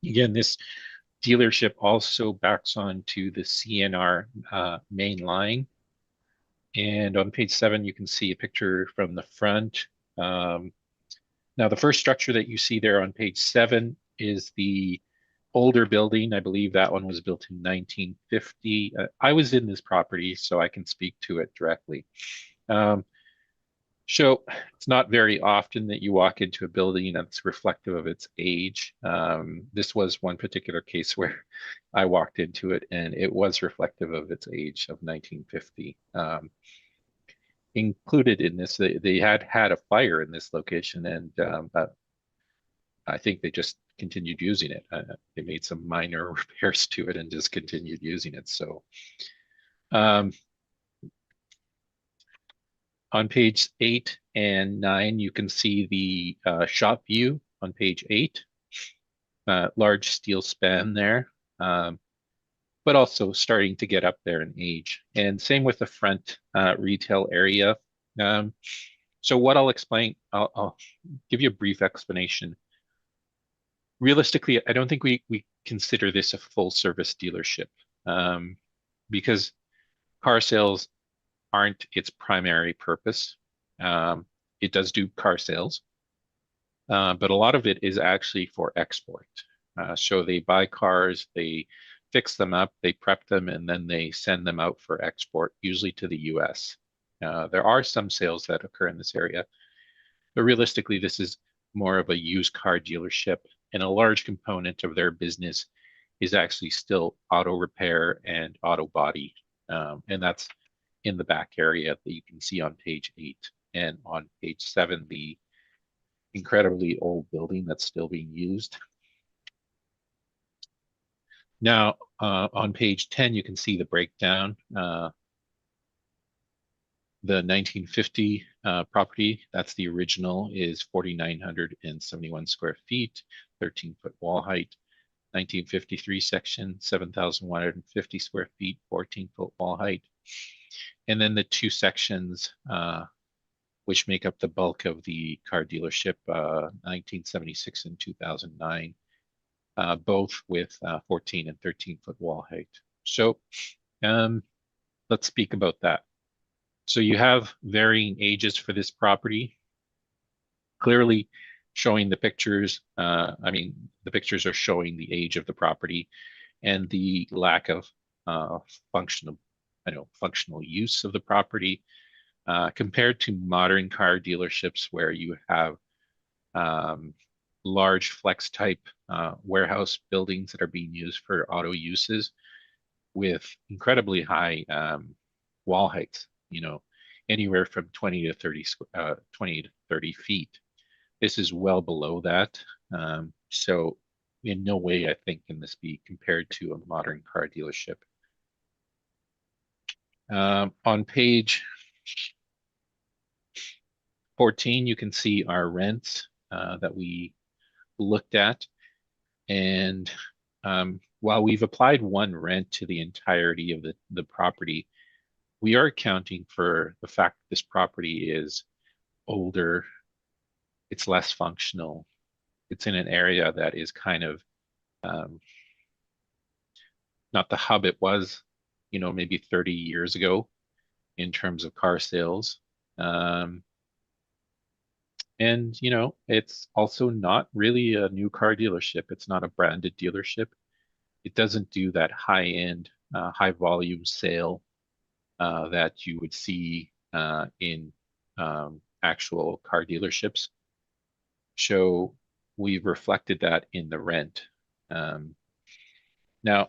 Again, this dealership also backs onto the CNR main line. And on page 7, you can see a picture from the front. Now, the first structure that you see there on page 7 is the older building. I believe that one was built in 1950. I was in this property, so I can speak to it directly. So it's not very often that you walk into a building that's reflective of its age. This was one particular case where I walked into it and it was reflective of its age of 1950. Included in this, they had a fire in this location, and I think they just continued using it. They made some minor repairs to it and just continued using it. So on page 8 and 9, you can see the shop view on page 8. Large steel span there, but also starting to get up there in age. And same with the front retail area. So what I'll explain, I'll give you a brief explanation. Realistically, I don't think we consider this a full service dealership because car sales aren't its primary purpose. It does do car sales, but a lot of it is actually for export. So they buy cars, they fix them up, they prep them, and then they send them out for export, usually to the US. There are some sales that occur in this area, but realistically, this is more of a used car dealership, and a large component of their business is actually still auto repair and auto body. And that's in the back area that you can see on page 8. And on page 7, the incredibly old building that's still being used. Now, on page 10, you can see the breakdown. The 1950 property, that's the original, is 4,971 square feet, 13-foot wall height. 1953 section, 7,150 square feet, 14-foot wall height. And then the two sections which make up the bulk of the car dealership, 1976 and 2009, both with 14 and 13-foot wall height. So let's speak about that. So you have varying ages for this property. Clearly showing the pictures, the pictures are showing the age of the property and the lack of functional use of the property compared to modern car dealerships where you have large flex type warehouse buildings that are being used for auto uses with incredibly high wall heights, anywhere from 20 to 30 feet. This is well below that. So in no way, I think, can this be compared to a modern car dealership. On page 14, you can see our rents that we looked at. And while we've applied one rent to the entirety of the property, we are accounting for the fact that this property is older, it's less functional, it's in an area that is kind of not the hub it was, maybe 30 years ago in terms of car sales. And, it's also not really a new car dealership. It's not a branded dealership. It doesn't do that high-end, high-volume sale that you would see in actual car dealerships. So we've reflected that in the rent. Now,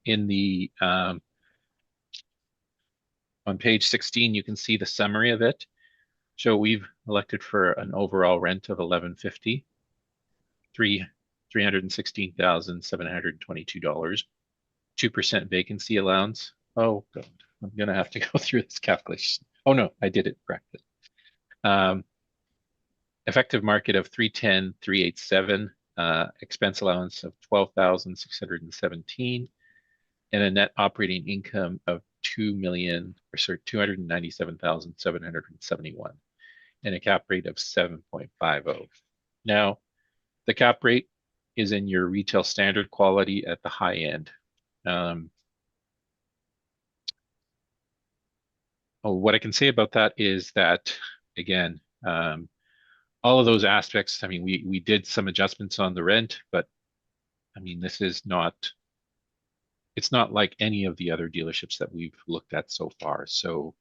in the on page 16, you can see the summary of it. So we've elected for an overall rent of $1,150, $316,722, 2% vacancy allowance. Oh God, I'm gonna have to go through this calculation. Oh no, I did it correctly. Effective market of 310,387, expense allowance of 12,617, and a net operating income of 297,771, and a cap rate of 7.50. Now, the cap rate is in your retail standard quality at the high end. What I can say about that is that, again, all of those aspects, we did some adjustments on the rent, but this is it's not like any of the other dealerships that we've looked at so far. So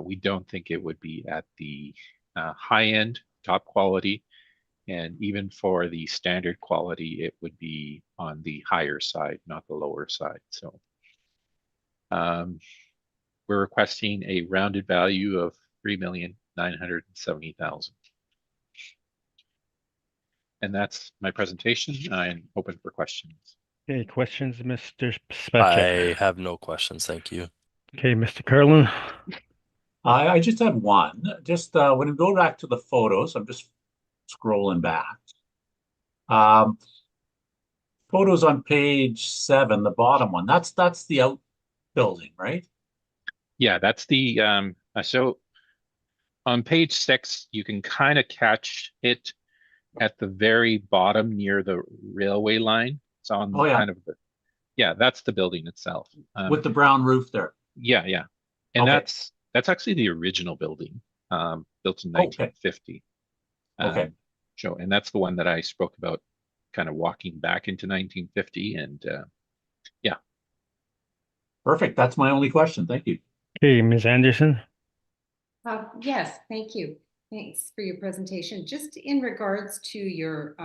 We don't think it would be at the high end, top quality, and even for the standard quality, it would be on the higher side, not the lower side. So we're requesting a rounded value of $3,970,000. And that's my presentation. I'm open for questions. Okay, questions, Mr. I Spacek? have no questions, thank you. Okay, Mr. Carlin? I just had one. Just when you go back to the photos, I'm just scrolling back. Photos on page 7, the bottom one. That's the outbuilding, right? Yeah, that's the so on page 6, you can kind of catch it at the very bottom near the railway line. It's on Oh, yeah. kind of the, yeah, that's the building itself. With the brown roof there. Yeah, yeah. And Okay. that's actually the original building, built in Okay. 1950. Okay. So, and that's the one that I spoke about, kind of walking back into 1950, and yeah. Perfect. That's my only question. Thank you. Okay, Ms. Anderson? Yes, thank you. Thanks for your presentation. Just in regards to your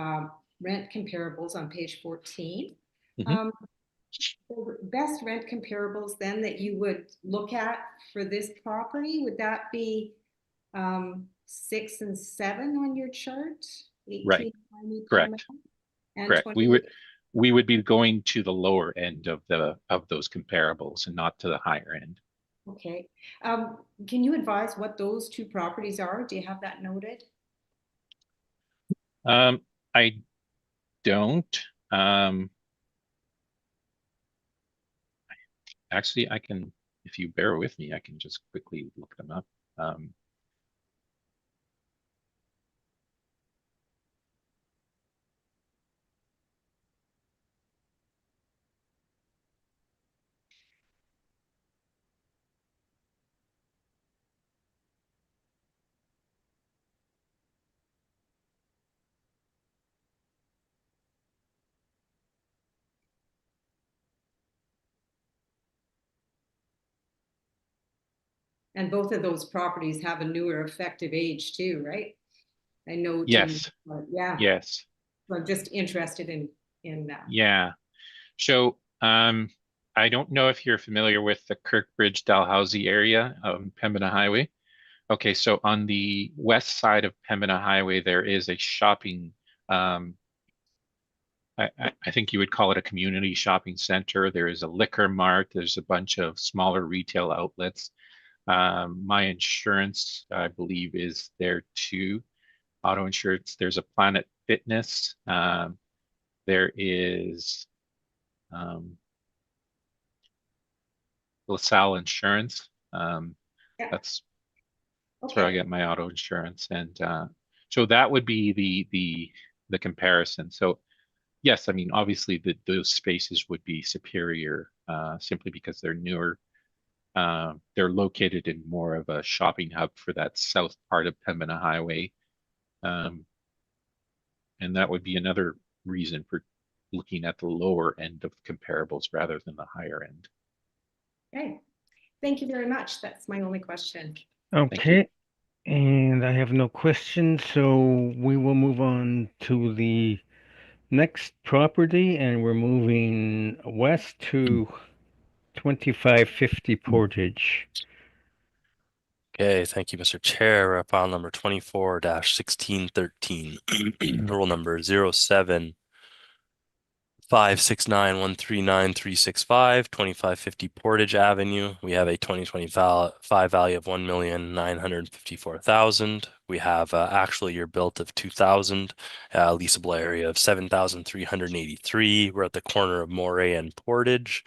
rent comparables on page 14, Mhm. the best rent comparables then that you would look at for this property, would that be 6 and 7 on your chart? 18, Right. 20 per Correct. month, and Correct. 20. We would be going to the lower end of those comparables and not to the higher end. Okay. Can you advise what those 2 properties are? Do you have that noted? I don't. Actually, I can, if you bear with me, I can just quickly look them up. And both of those properties have a newer effective age too, right? I know. Yes. Yeah. Yes. So I'm just interested in Yeah. So I don't know if you're familiar with the Kirkbridge Dalhousie area of Pembina Highway. Okay, so on the west side of Pembina Highway, there is a shopping, I think you would call it a community shopping center. There is a liquor mart. There's a bunch of smaller retail outlets. My insurance, I believe, is there too. Auto insurance. There's a Planet Fitness. There is LaSalle Insurance. Yeah. That's Okay. where I get my auto insurance, and so that would be the comparison. So yes, I mean obviously those spaces would be superior simply because they're newer. They're located in more of a shopping hub for that south part of Pembina Highway, and that would be another reason for looking at the lower end of comparables rather than the higher end. Okay. Thank you very much. That's my only question. Okay, and I have no questions, so we will move on to the next property, and we're moving west to 2550 Portage. Okay, thank you, Mr. Chair. We're at file number 24-1613. Rule number 07-569-139-365, 2550 Portage Avenue. We have a 2025 value of $1,954,000. We have actual year built of 2000, leasable area of 7,383. We're at the corner of Moray and Portage.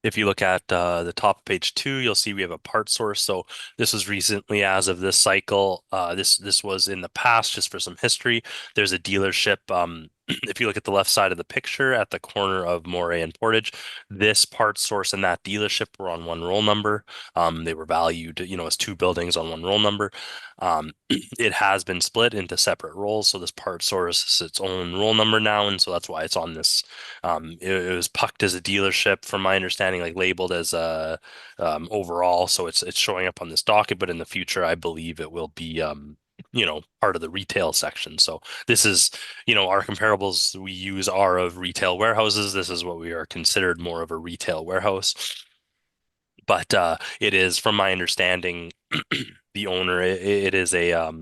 If you look at the top of page 2, you'll see we have a part source. So this was recently as of this cycle. This was in the past, just for some history. There's a dealership if you look at the left side of the picture at the corner of Moray and Portage, this part source and that dealership were on one roll number. They were valued, as two buildings on one roll number. It has been split into separate rolls, so this part source is its own roll number now, and so that's why it's on this. It was pucked as a dealership, from my understanding, like labeled as a overall, so it's showing up on this docket. But in the future, I believe it will be part of the retail section. So this is, our comparables we use are of retail warehouses. This is what we are considered more of a retail warehouse. But it is, from my understanding, the owner, it is a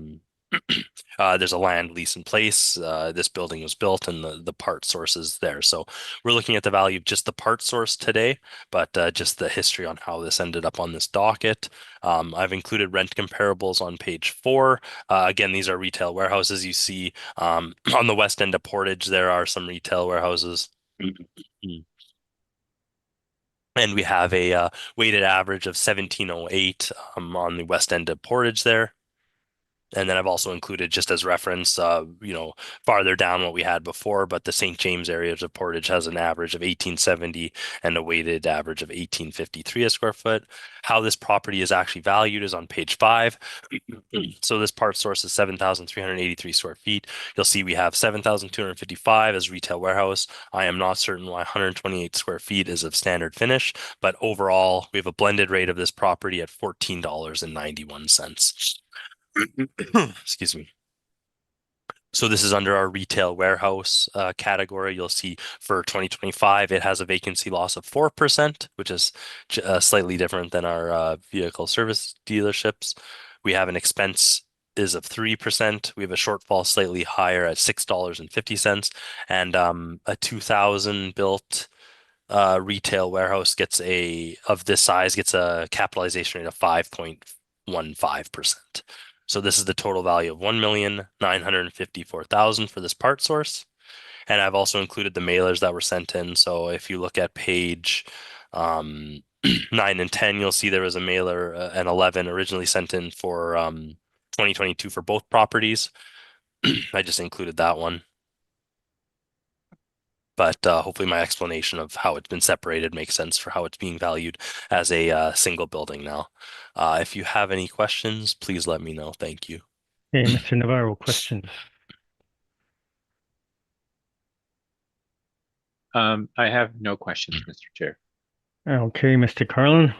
there's a land lease in place. This building was built and the part source is there. So we're looking at the value of just the part source today, but just the history on how this ended up on this docket. I've included rent comparables on page 4. Again, these are retail warehouses. You see on the west end of Portage, there are some retail warehouses. And we have a weighted average of 1708 on the west end of Portage there. And then I've also included, just as reference, farther down what we had before, but the St. James area of Portage has an average of 1870 and a weighted average of 1853 a square foot. How this property is actually valued is on page 5. So this part source is 7,383 square feet. You'll see we have 7,255 as retail warehouse. I am not certain why 128 square feet is of standard finish, but overall, we have a blended rate of this property at $14.91. Excuse me. So this is under our retail warehouse category. You'll see for 2025, it has a vacancy loss of 4%, which is slightly different than our vehicle service dealerships. We have an expense is of 3%. We have a shortfall slightly higher at $6.50, and a 2000 built retail warehouse of this size gets a capitalization rate of 5.15%. So this is the total value of $1,954,000 for this part source. And I've also included the mailers that were sent in. So if you look at page 9 and 10, you'll see there was a mailer, an 11 originally sent in for 2022 for both properties. I just included that one. But hopefully my explanation of how it's been separated makes sense for how it's being valued as a single building now. If you have any questions, please let me know. Thank you. Hey, Mr. Navarro, questions? I have no questions, Mr. Chair. Okay, Mr. Carlin,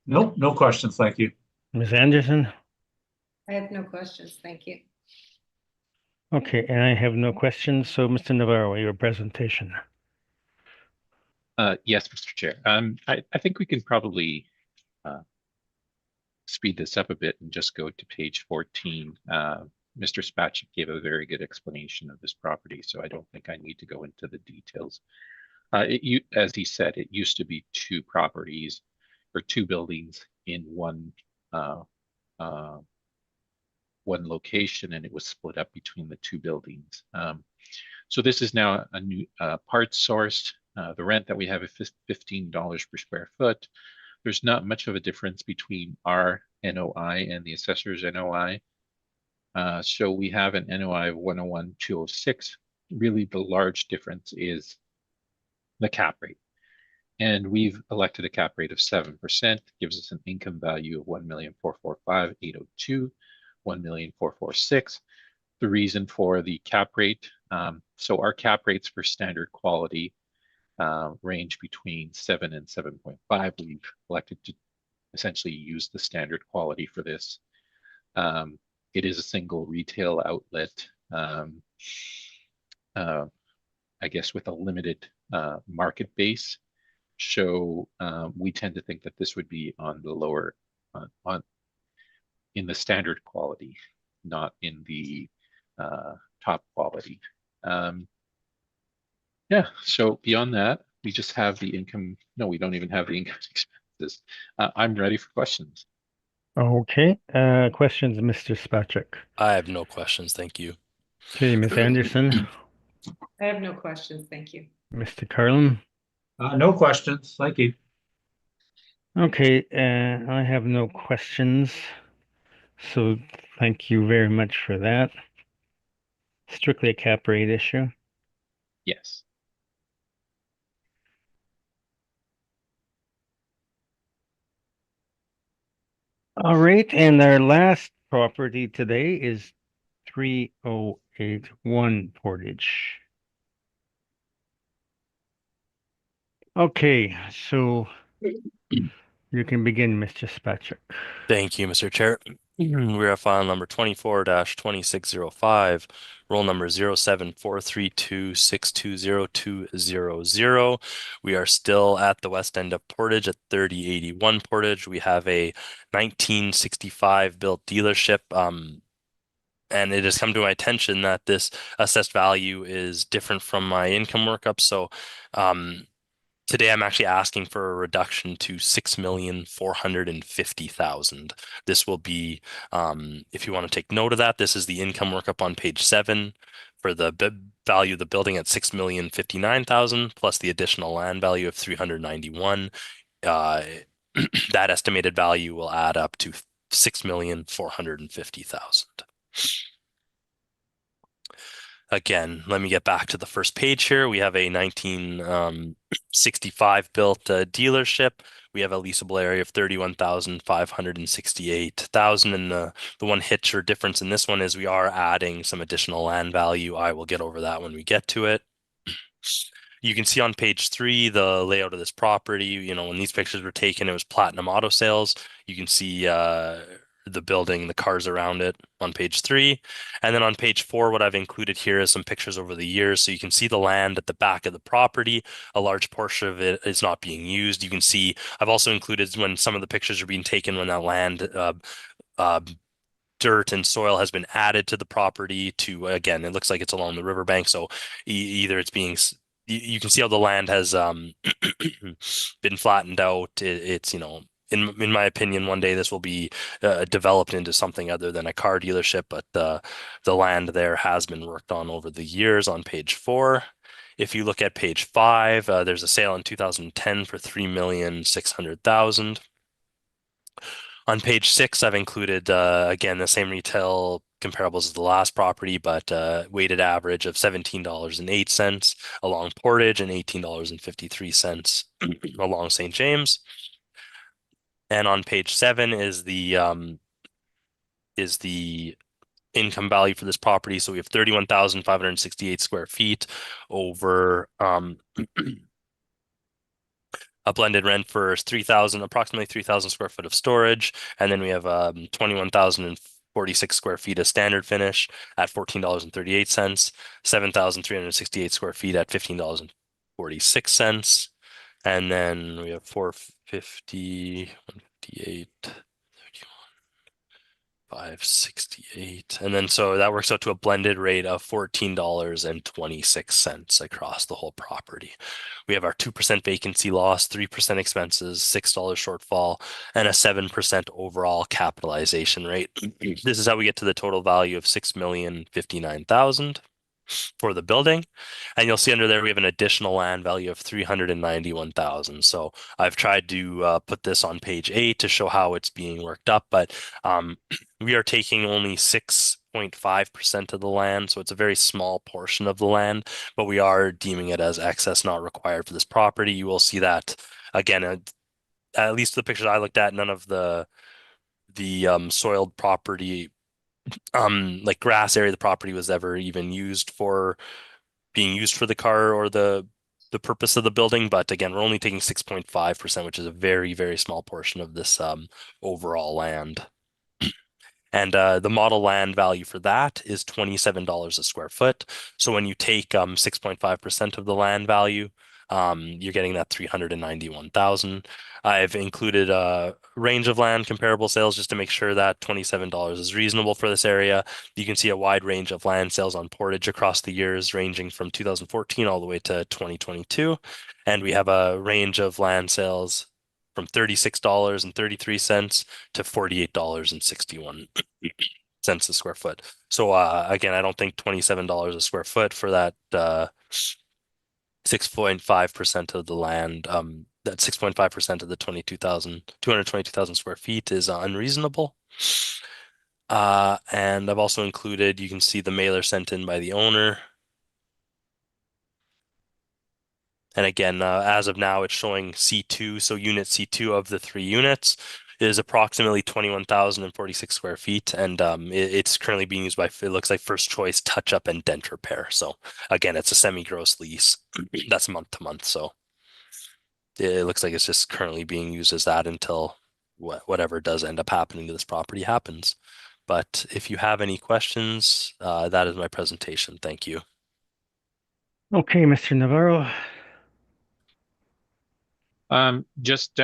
Nope, no questions, thank you. Ms. Anderson? I have no questions, thank you. Okay, and I have no questions. So, Mr. Navarro, your presentation. Yes, Mr. Chair. I think we can probably speed this up a bit and just go to page 14. Mr. Spatchik gave a very good explanation of this property, so I don't think I need to go into the details. As he said, it used to be two properties or two buildings in one location, and it was split up between the two buildings. So this is now a new part source. The rent that we have is $15 per square foot. There's not much of a difference between our NOI and the assessor's NOI. So we have an NOI of 101,206. Really, the large difference is the cap rate. And we've elected a cap rate of 7%, gives us an income value of 1,445,802, 1,446. The reason for the cap rate, so our cap rates for standard quality range between 7 and 7.5. We've elected to essentially use the standard quality for this. It is a single retail outlet, I guess with a limited market base. So we tend to think that this would be on the lower, in the standard quality, not in the top quality. Yeah, so beyond that, we just have the income. No, we don't even have the income expenses. I'm ready for questions. Okay, questions, Mr. Spatchik? I have no questions. Thank you. Okay, Ms. Anderson, I have no questions, thank you. Mr. Carlin? No questions, thank you. Okay, I have no questions. So thank you very much for that. Strictly a cap rate issue. Yes. All right, and our last property today is 3081 Portage. Okay, so you can begin, Mr. Spacek. Thank you, Mr. Chair. We're at file number 24-2605, roll number 07432620200. We are still at the west end of Portage at 3081 Portage. We have a 1965 built dealership. And it has come to my attention that this assessed value is different from my income workup. So today I'm actually asking for a reduction to 6,450,000. This will be, if you want to take note of that, this is the income workup on page 7 for the value of the building at 6,059,000 plus the additional land value of 391. That estimated value will add up to 6,450,000. Again, let me get back to the first page here. We have a 1965 built dealership. We have a leasable area of 31,568,000. And the one hitch or difference in this one is we are adding some additional land value. I will get over that when we get to it. You can see on page 3 the layout of this property. You know, when these pictures were taken, it was Platinum Auto Sales. You can see the building, the cars around it on page 3. And then on page 4, what I've included here is some pictures over the years. So you can see the land at the back of the property. A large portion of it is not being used. You can see I've also included when some of the pictures are being taken when that land dirt and soil has been added to the property to, again, it looks like it's along the riverbank. So either it's being, you can see how the land has been flattened out. It's, you know, in my opinion, one day this will be developed into something other than a car dealership, but the land there has been worked on over the years on page 4. If you look at page 5, there's a sale in 2010 for 3,600,000. On page 6, I've included, again, the same retail comparables as the last property, but weighted average of $17.08 along Portage and $18.53 along St. James. And on page 7 is the income value for this property. So we have 31,568 square feet over a blended rent for approximately 3,000 square foot of storage. And then we have 21,046 square feet of standard finish at $14.38, 7,368 square feet at $15.46. And then we have 450, 158, 31, 568. And then so that works out to a blended rate of $14.26 across the whole property. We have our 2% vacancy loss, 3% expenses, $6 shortfall, and a 7% overall capitalization rate. This is how we get to the total value of $6,059,000 for the building. And you'll see under there we have an additional land value of $391,000. So I've tried to put this on page 8 to show how it's being worked up, but we are taking only 6.5% of the land, so it's a very small portion of the land, but we are deeming it as excess not required for this property. You will see that again, at least the pictures I looked at, none of the soiled property, like grass area of the property was ever even being used for the car or the purpose of the building. But again, we're only taking 6.5%, which is a very, very small portion of this overall land. And the model land value for that is $27 a square foot. So when you take 6.5% of the land value, you're getting that 391,000. I've included a range of land comparable sales just to make sure that $27 is reasonable for this area. You can see a wide range of land sales on Portage across the years, ranging from 2014 all the way to 2022. And we have a range of land sales from $36.33 to $48.61 a square foot. So again, I don't think $27 a square foot for that 6.5% of the land, that 6.5% of the 222,000 square feet is unreasonable. And I've also included, you can see the mailer sent in by the owner. And again, as of now, it's showing C2. So unit C2 of the 3 units is approximately 21,046 square feet. And it's currently being used by, it looks like First Choice Touch Up and Dent Repair. So again, it's a semi-gross lease. That's month to month. So it looks like it's just currently being used as that until whatever does end up happening to this property happens. But if you have any questions, that is my presentation. Thank you. Okay, Mr. Navarro. Just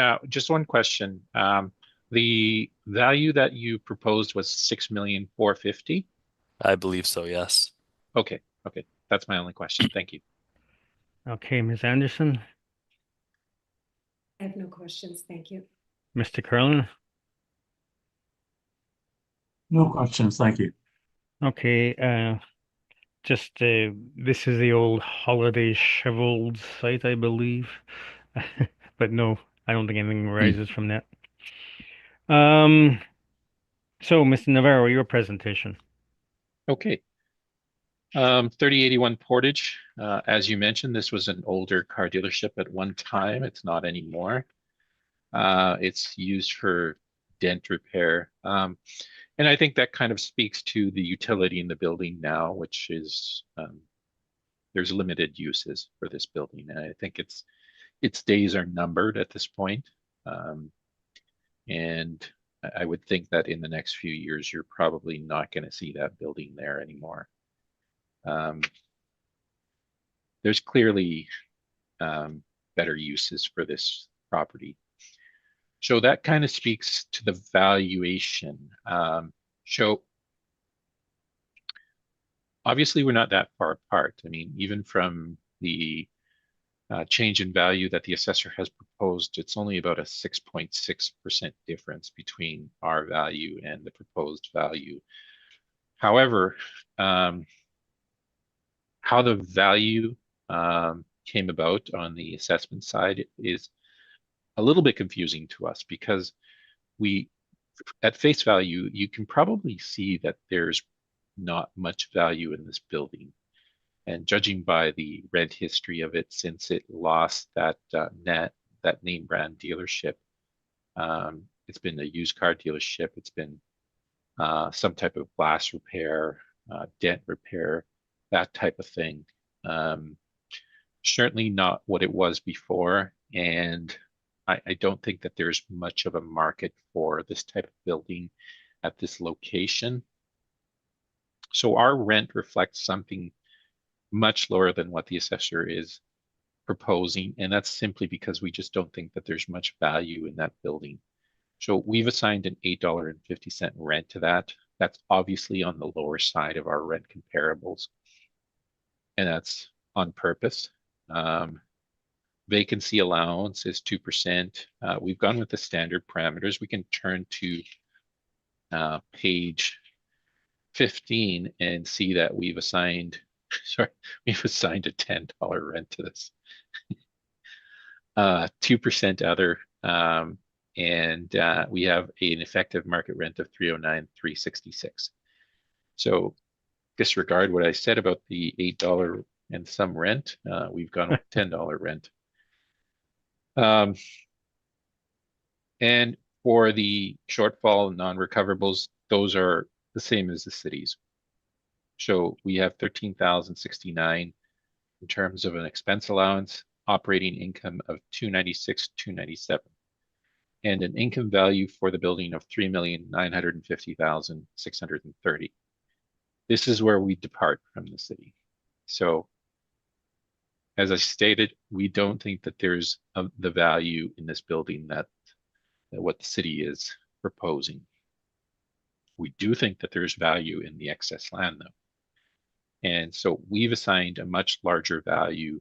one question. The value that you proposed was 6,450,000. I believe so, yes. Okay, that's my only question. Thank you. Okay, Ms. Anderson. I have no questions, thank you. Mr. Curlin. No questions, thank you. Okay, this is the old Holiday Chevrolet site, I believe. But no, I don't think anything arises from that. So Mr. Navarro, your presentation. Okay. 3081 Portage. As you mentioned, this was an older car dealership at one time. It's not anymore. It's used for dent repair. And I think that kind of speaks to the utility in the building now, which is there's limited uses for this building. And I think its days are numbered at this point. And I would think that in the next few years, you're probably not going to see that building there anymore. There's clearly better uses for this property. So that kind of speaks to the valuation. So obviously we're not that far apart. I mean, even from the change in value that the assessor has proposed, it's only about a 6.6% difference between our value and the proposed value. However, how the value came about on the assessment side is a little bit confusing to us because at face value, you can probably see that there's not much value in this building. And judging by the rent history of it since it lost that name brand dealership, it's been a used car dealership. It's been some type of glass repair, dent repair, that type of thing. Certainly not what it was before. And I don't think that there's much of a market for this type of building at this location. So our rent reflects something much lower than what the assessor is proposing. And that's simply because we just don't think that there's much value in that building. So we've assigned an $8.50 rent to that. That's obviously on the lower side of our rent comparables. And that's on purpose. Vacancy allowance is 2%. We've gone with the standard parameters. We can turn to page 15 and see that we've assigned a $10 rent to this. 2% other, and we have an effective market rent of $309,366. So disregard what I said about the $8 and some rent. We've gone with $10 rent. And for the shortfall non-recoverables, those are the same as the cities. So we have 13,069 in terms of an expense allowance, operating income of 296,297, and an income value for the building of 3,950,630. This is where we depart from the city. So as I stated, we don't think that there's the value in this building that what the city is proposing. We do think that there's value in the excess land though. And so we've assigned a much larger value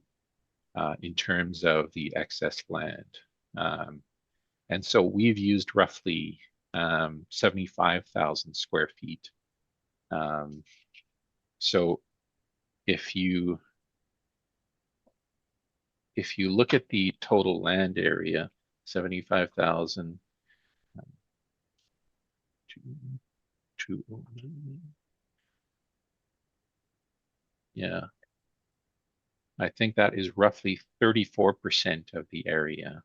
in terms of the excess land. And so we've used roughly 75,000 square feet. So if you look at the total land area, 75,000, to, yeah. I think that is roughly 34% of the area.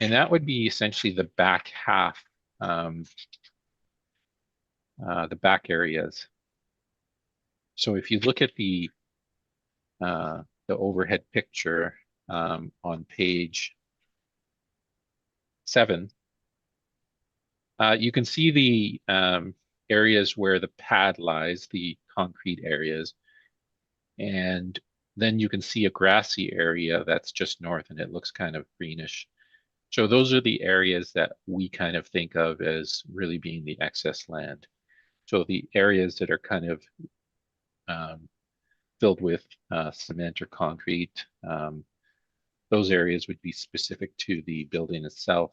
And that would be essentially the back half, the back areas. So if you look at the overhead picture on page 7, you can see the areas where the pad lies, the concrete areas, and then you can see a grassy area that's just north, and it looks kind of greenish. So those are the areas that we kind of think of as really being the excess land. So the areas that are kind of filled with cement or concrete, those areas would be specific to the building itself.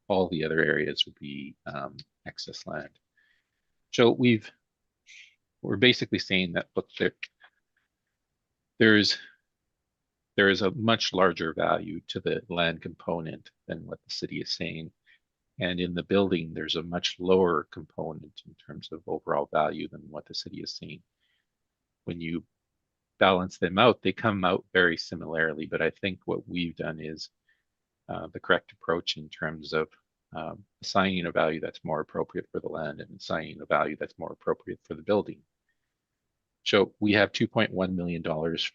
All the other areas would be excess land. So we're basically saying that, look, there is a much larger value to the land component than what the city is saying. And in the building, there's a much lower component in terms of overall value than what the city is saying. When you balance them out, they come out very similarly, but I think what we've done is the correct approach in terms of assigning a value that's more appropriate for the land and assigning a value that's more appropriate for the building. So we have $2.1 million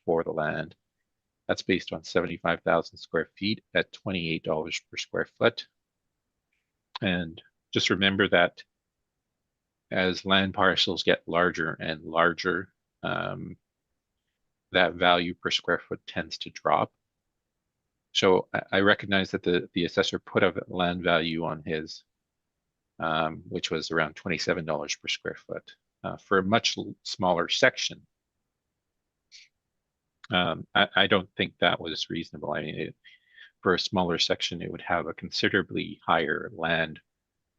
for the land. That's based on 75,000 square feet at $28 per square foot. And just remember that as land parcels get larger and larger, that value per square foot tends to drop. So I recognize that the assessor put a land value on his, which was around $27 per square foot for a much smaller section. I don't think that was reasonable. I mean, for a smaller section, it would have a considerably higher land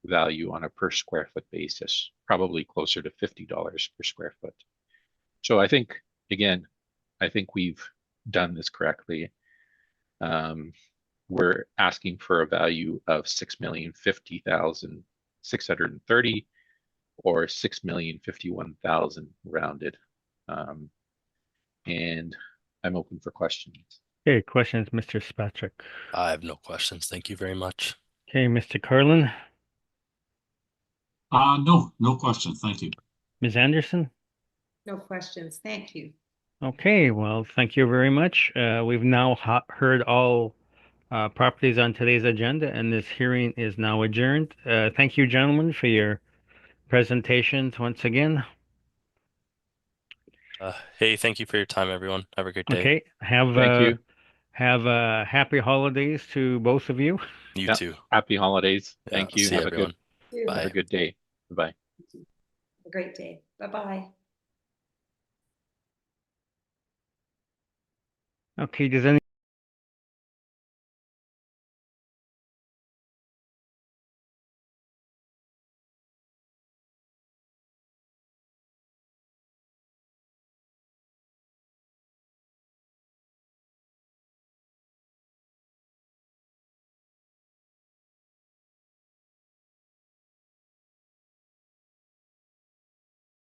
value on a per square foot basis, probably closer to $50 per square foot. So I think, again, I think we've done this correctly. We're asking for a value of $6,050,630 or $6,051,000 rounded. And I'm open for questions. Okay, questions, Mr. Spatrick. I have no questions. Thank you very much. Okay, Mr. Carlin, No questions. Thank you. Ms. Anderson. No questions. Thank you. Okay, well, thank you very much. We've now heard all properties on today's agenda, and this hearing is now adjourned. Thank you, gentlemen, for your presentations once again. Hey, thank you for your time, everyone. Have a great day. Okay, Thank you. Have happy holidays to both of you. You Yep. too. Happy holidays. Yeah, Thank you. see Have everyone. Bye. have a good day. Bye-bye. Have a great day. Bye-bye. Okay, does any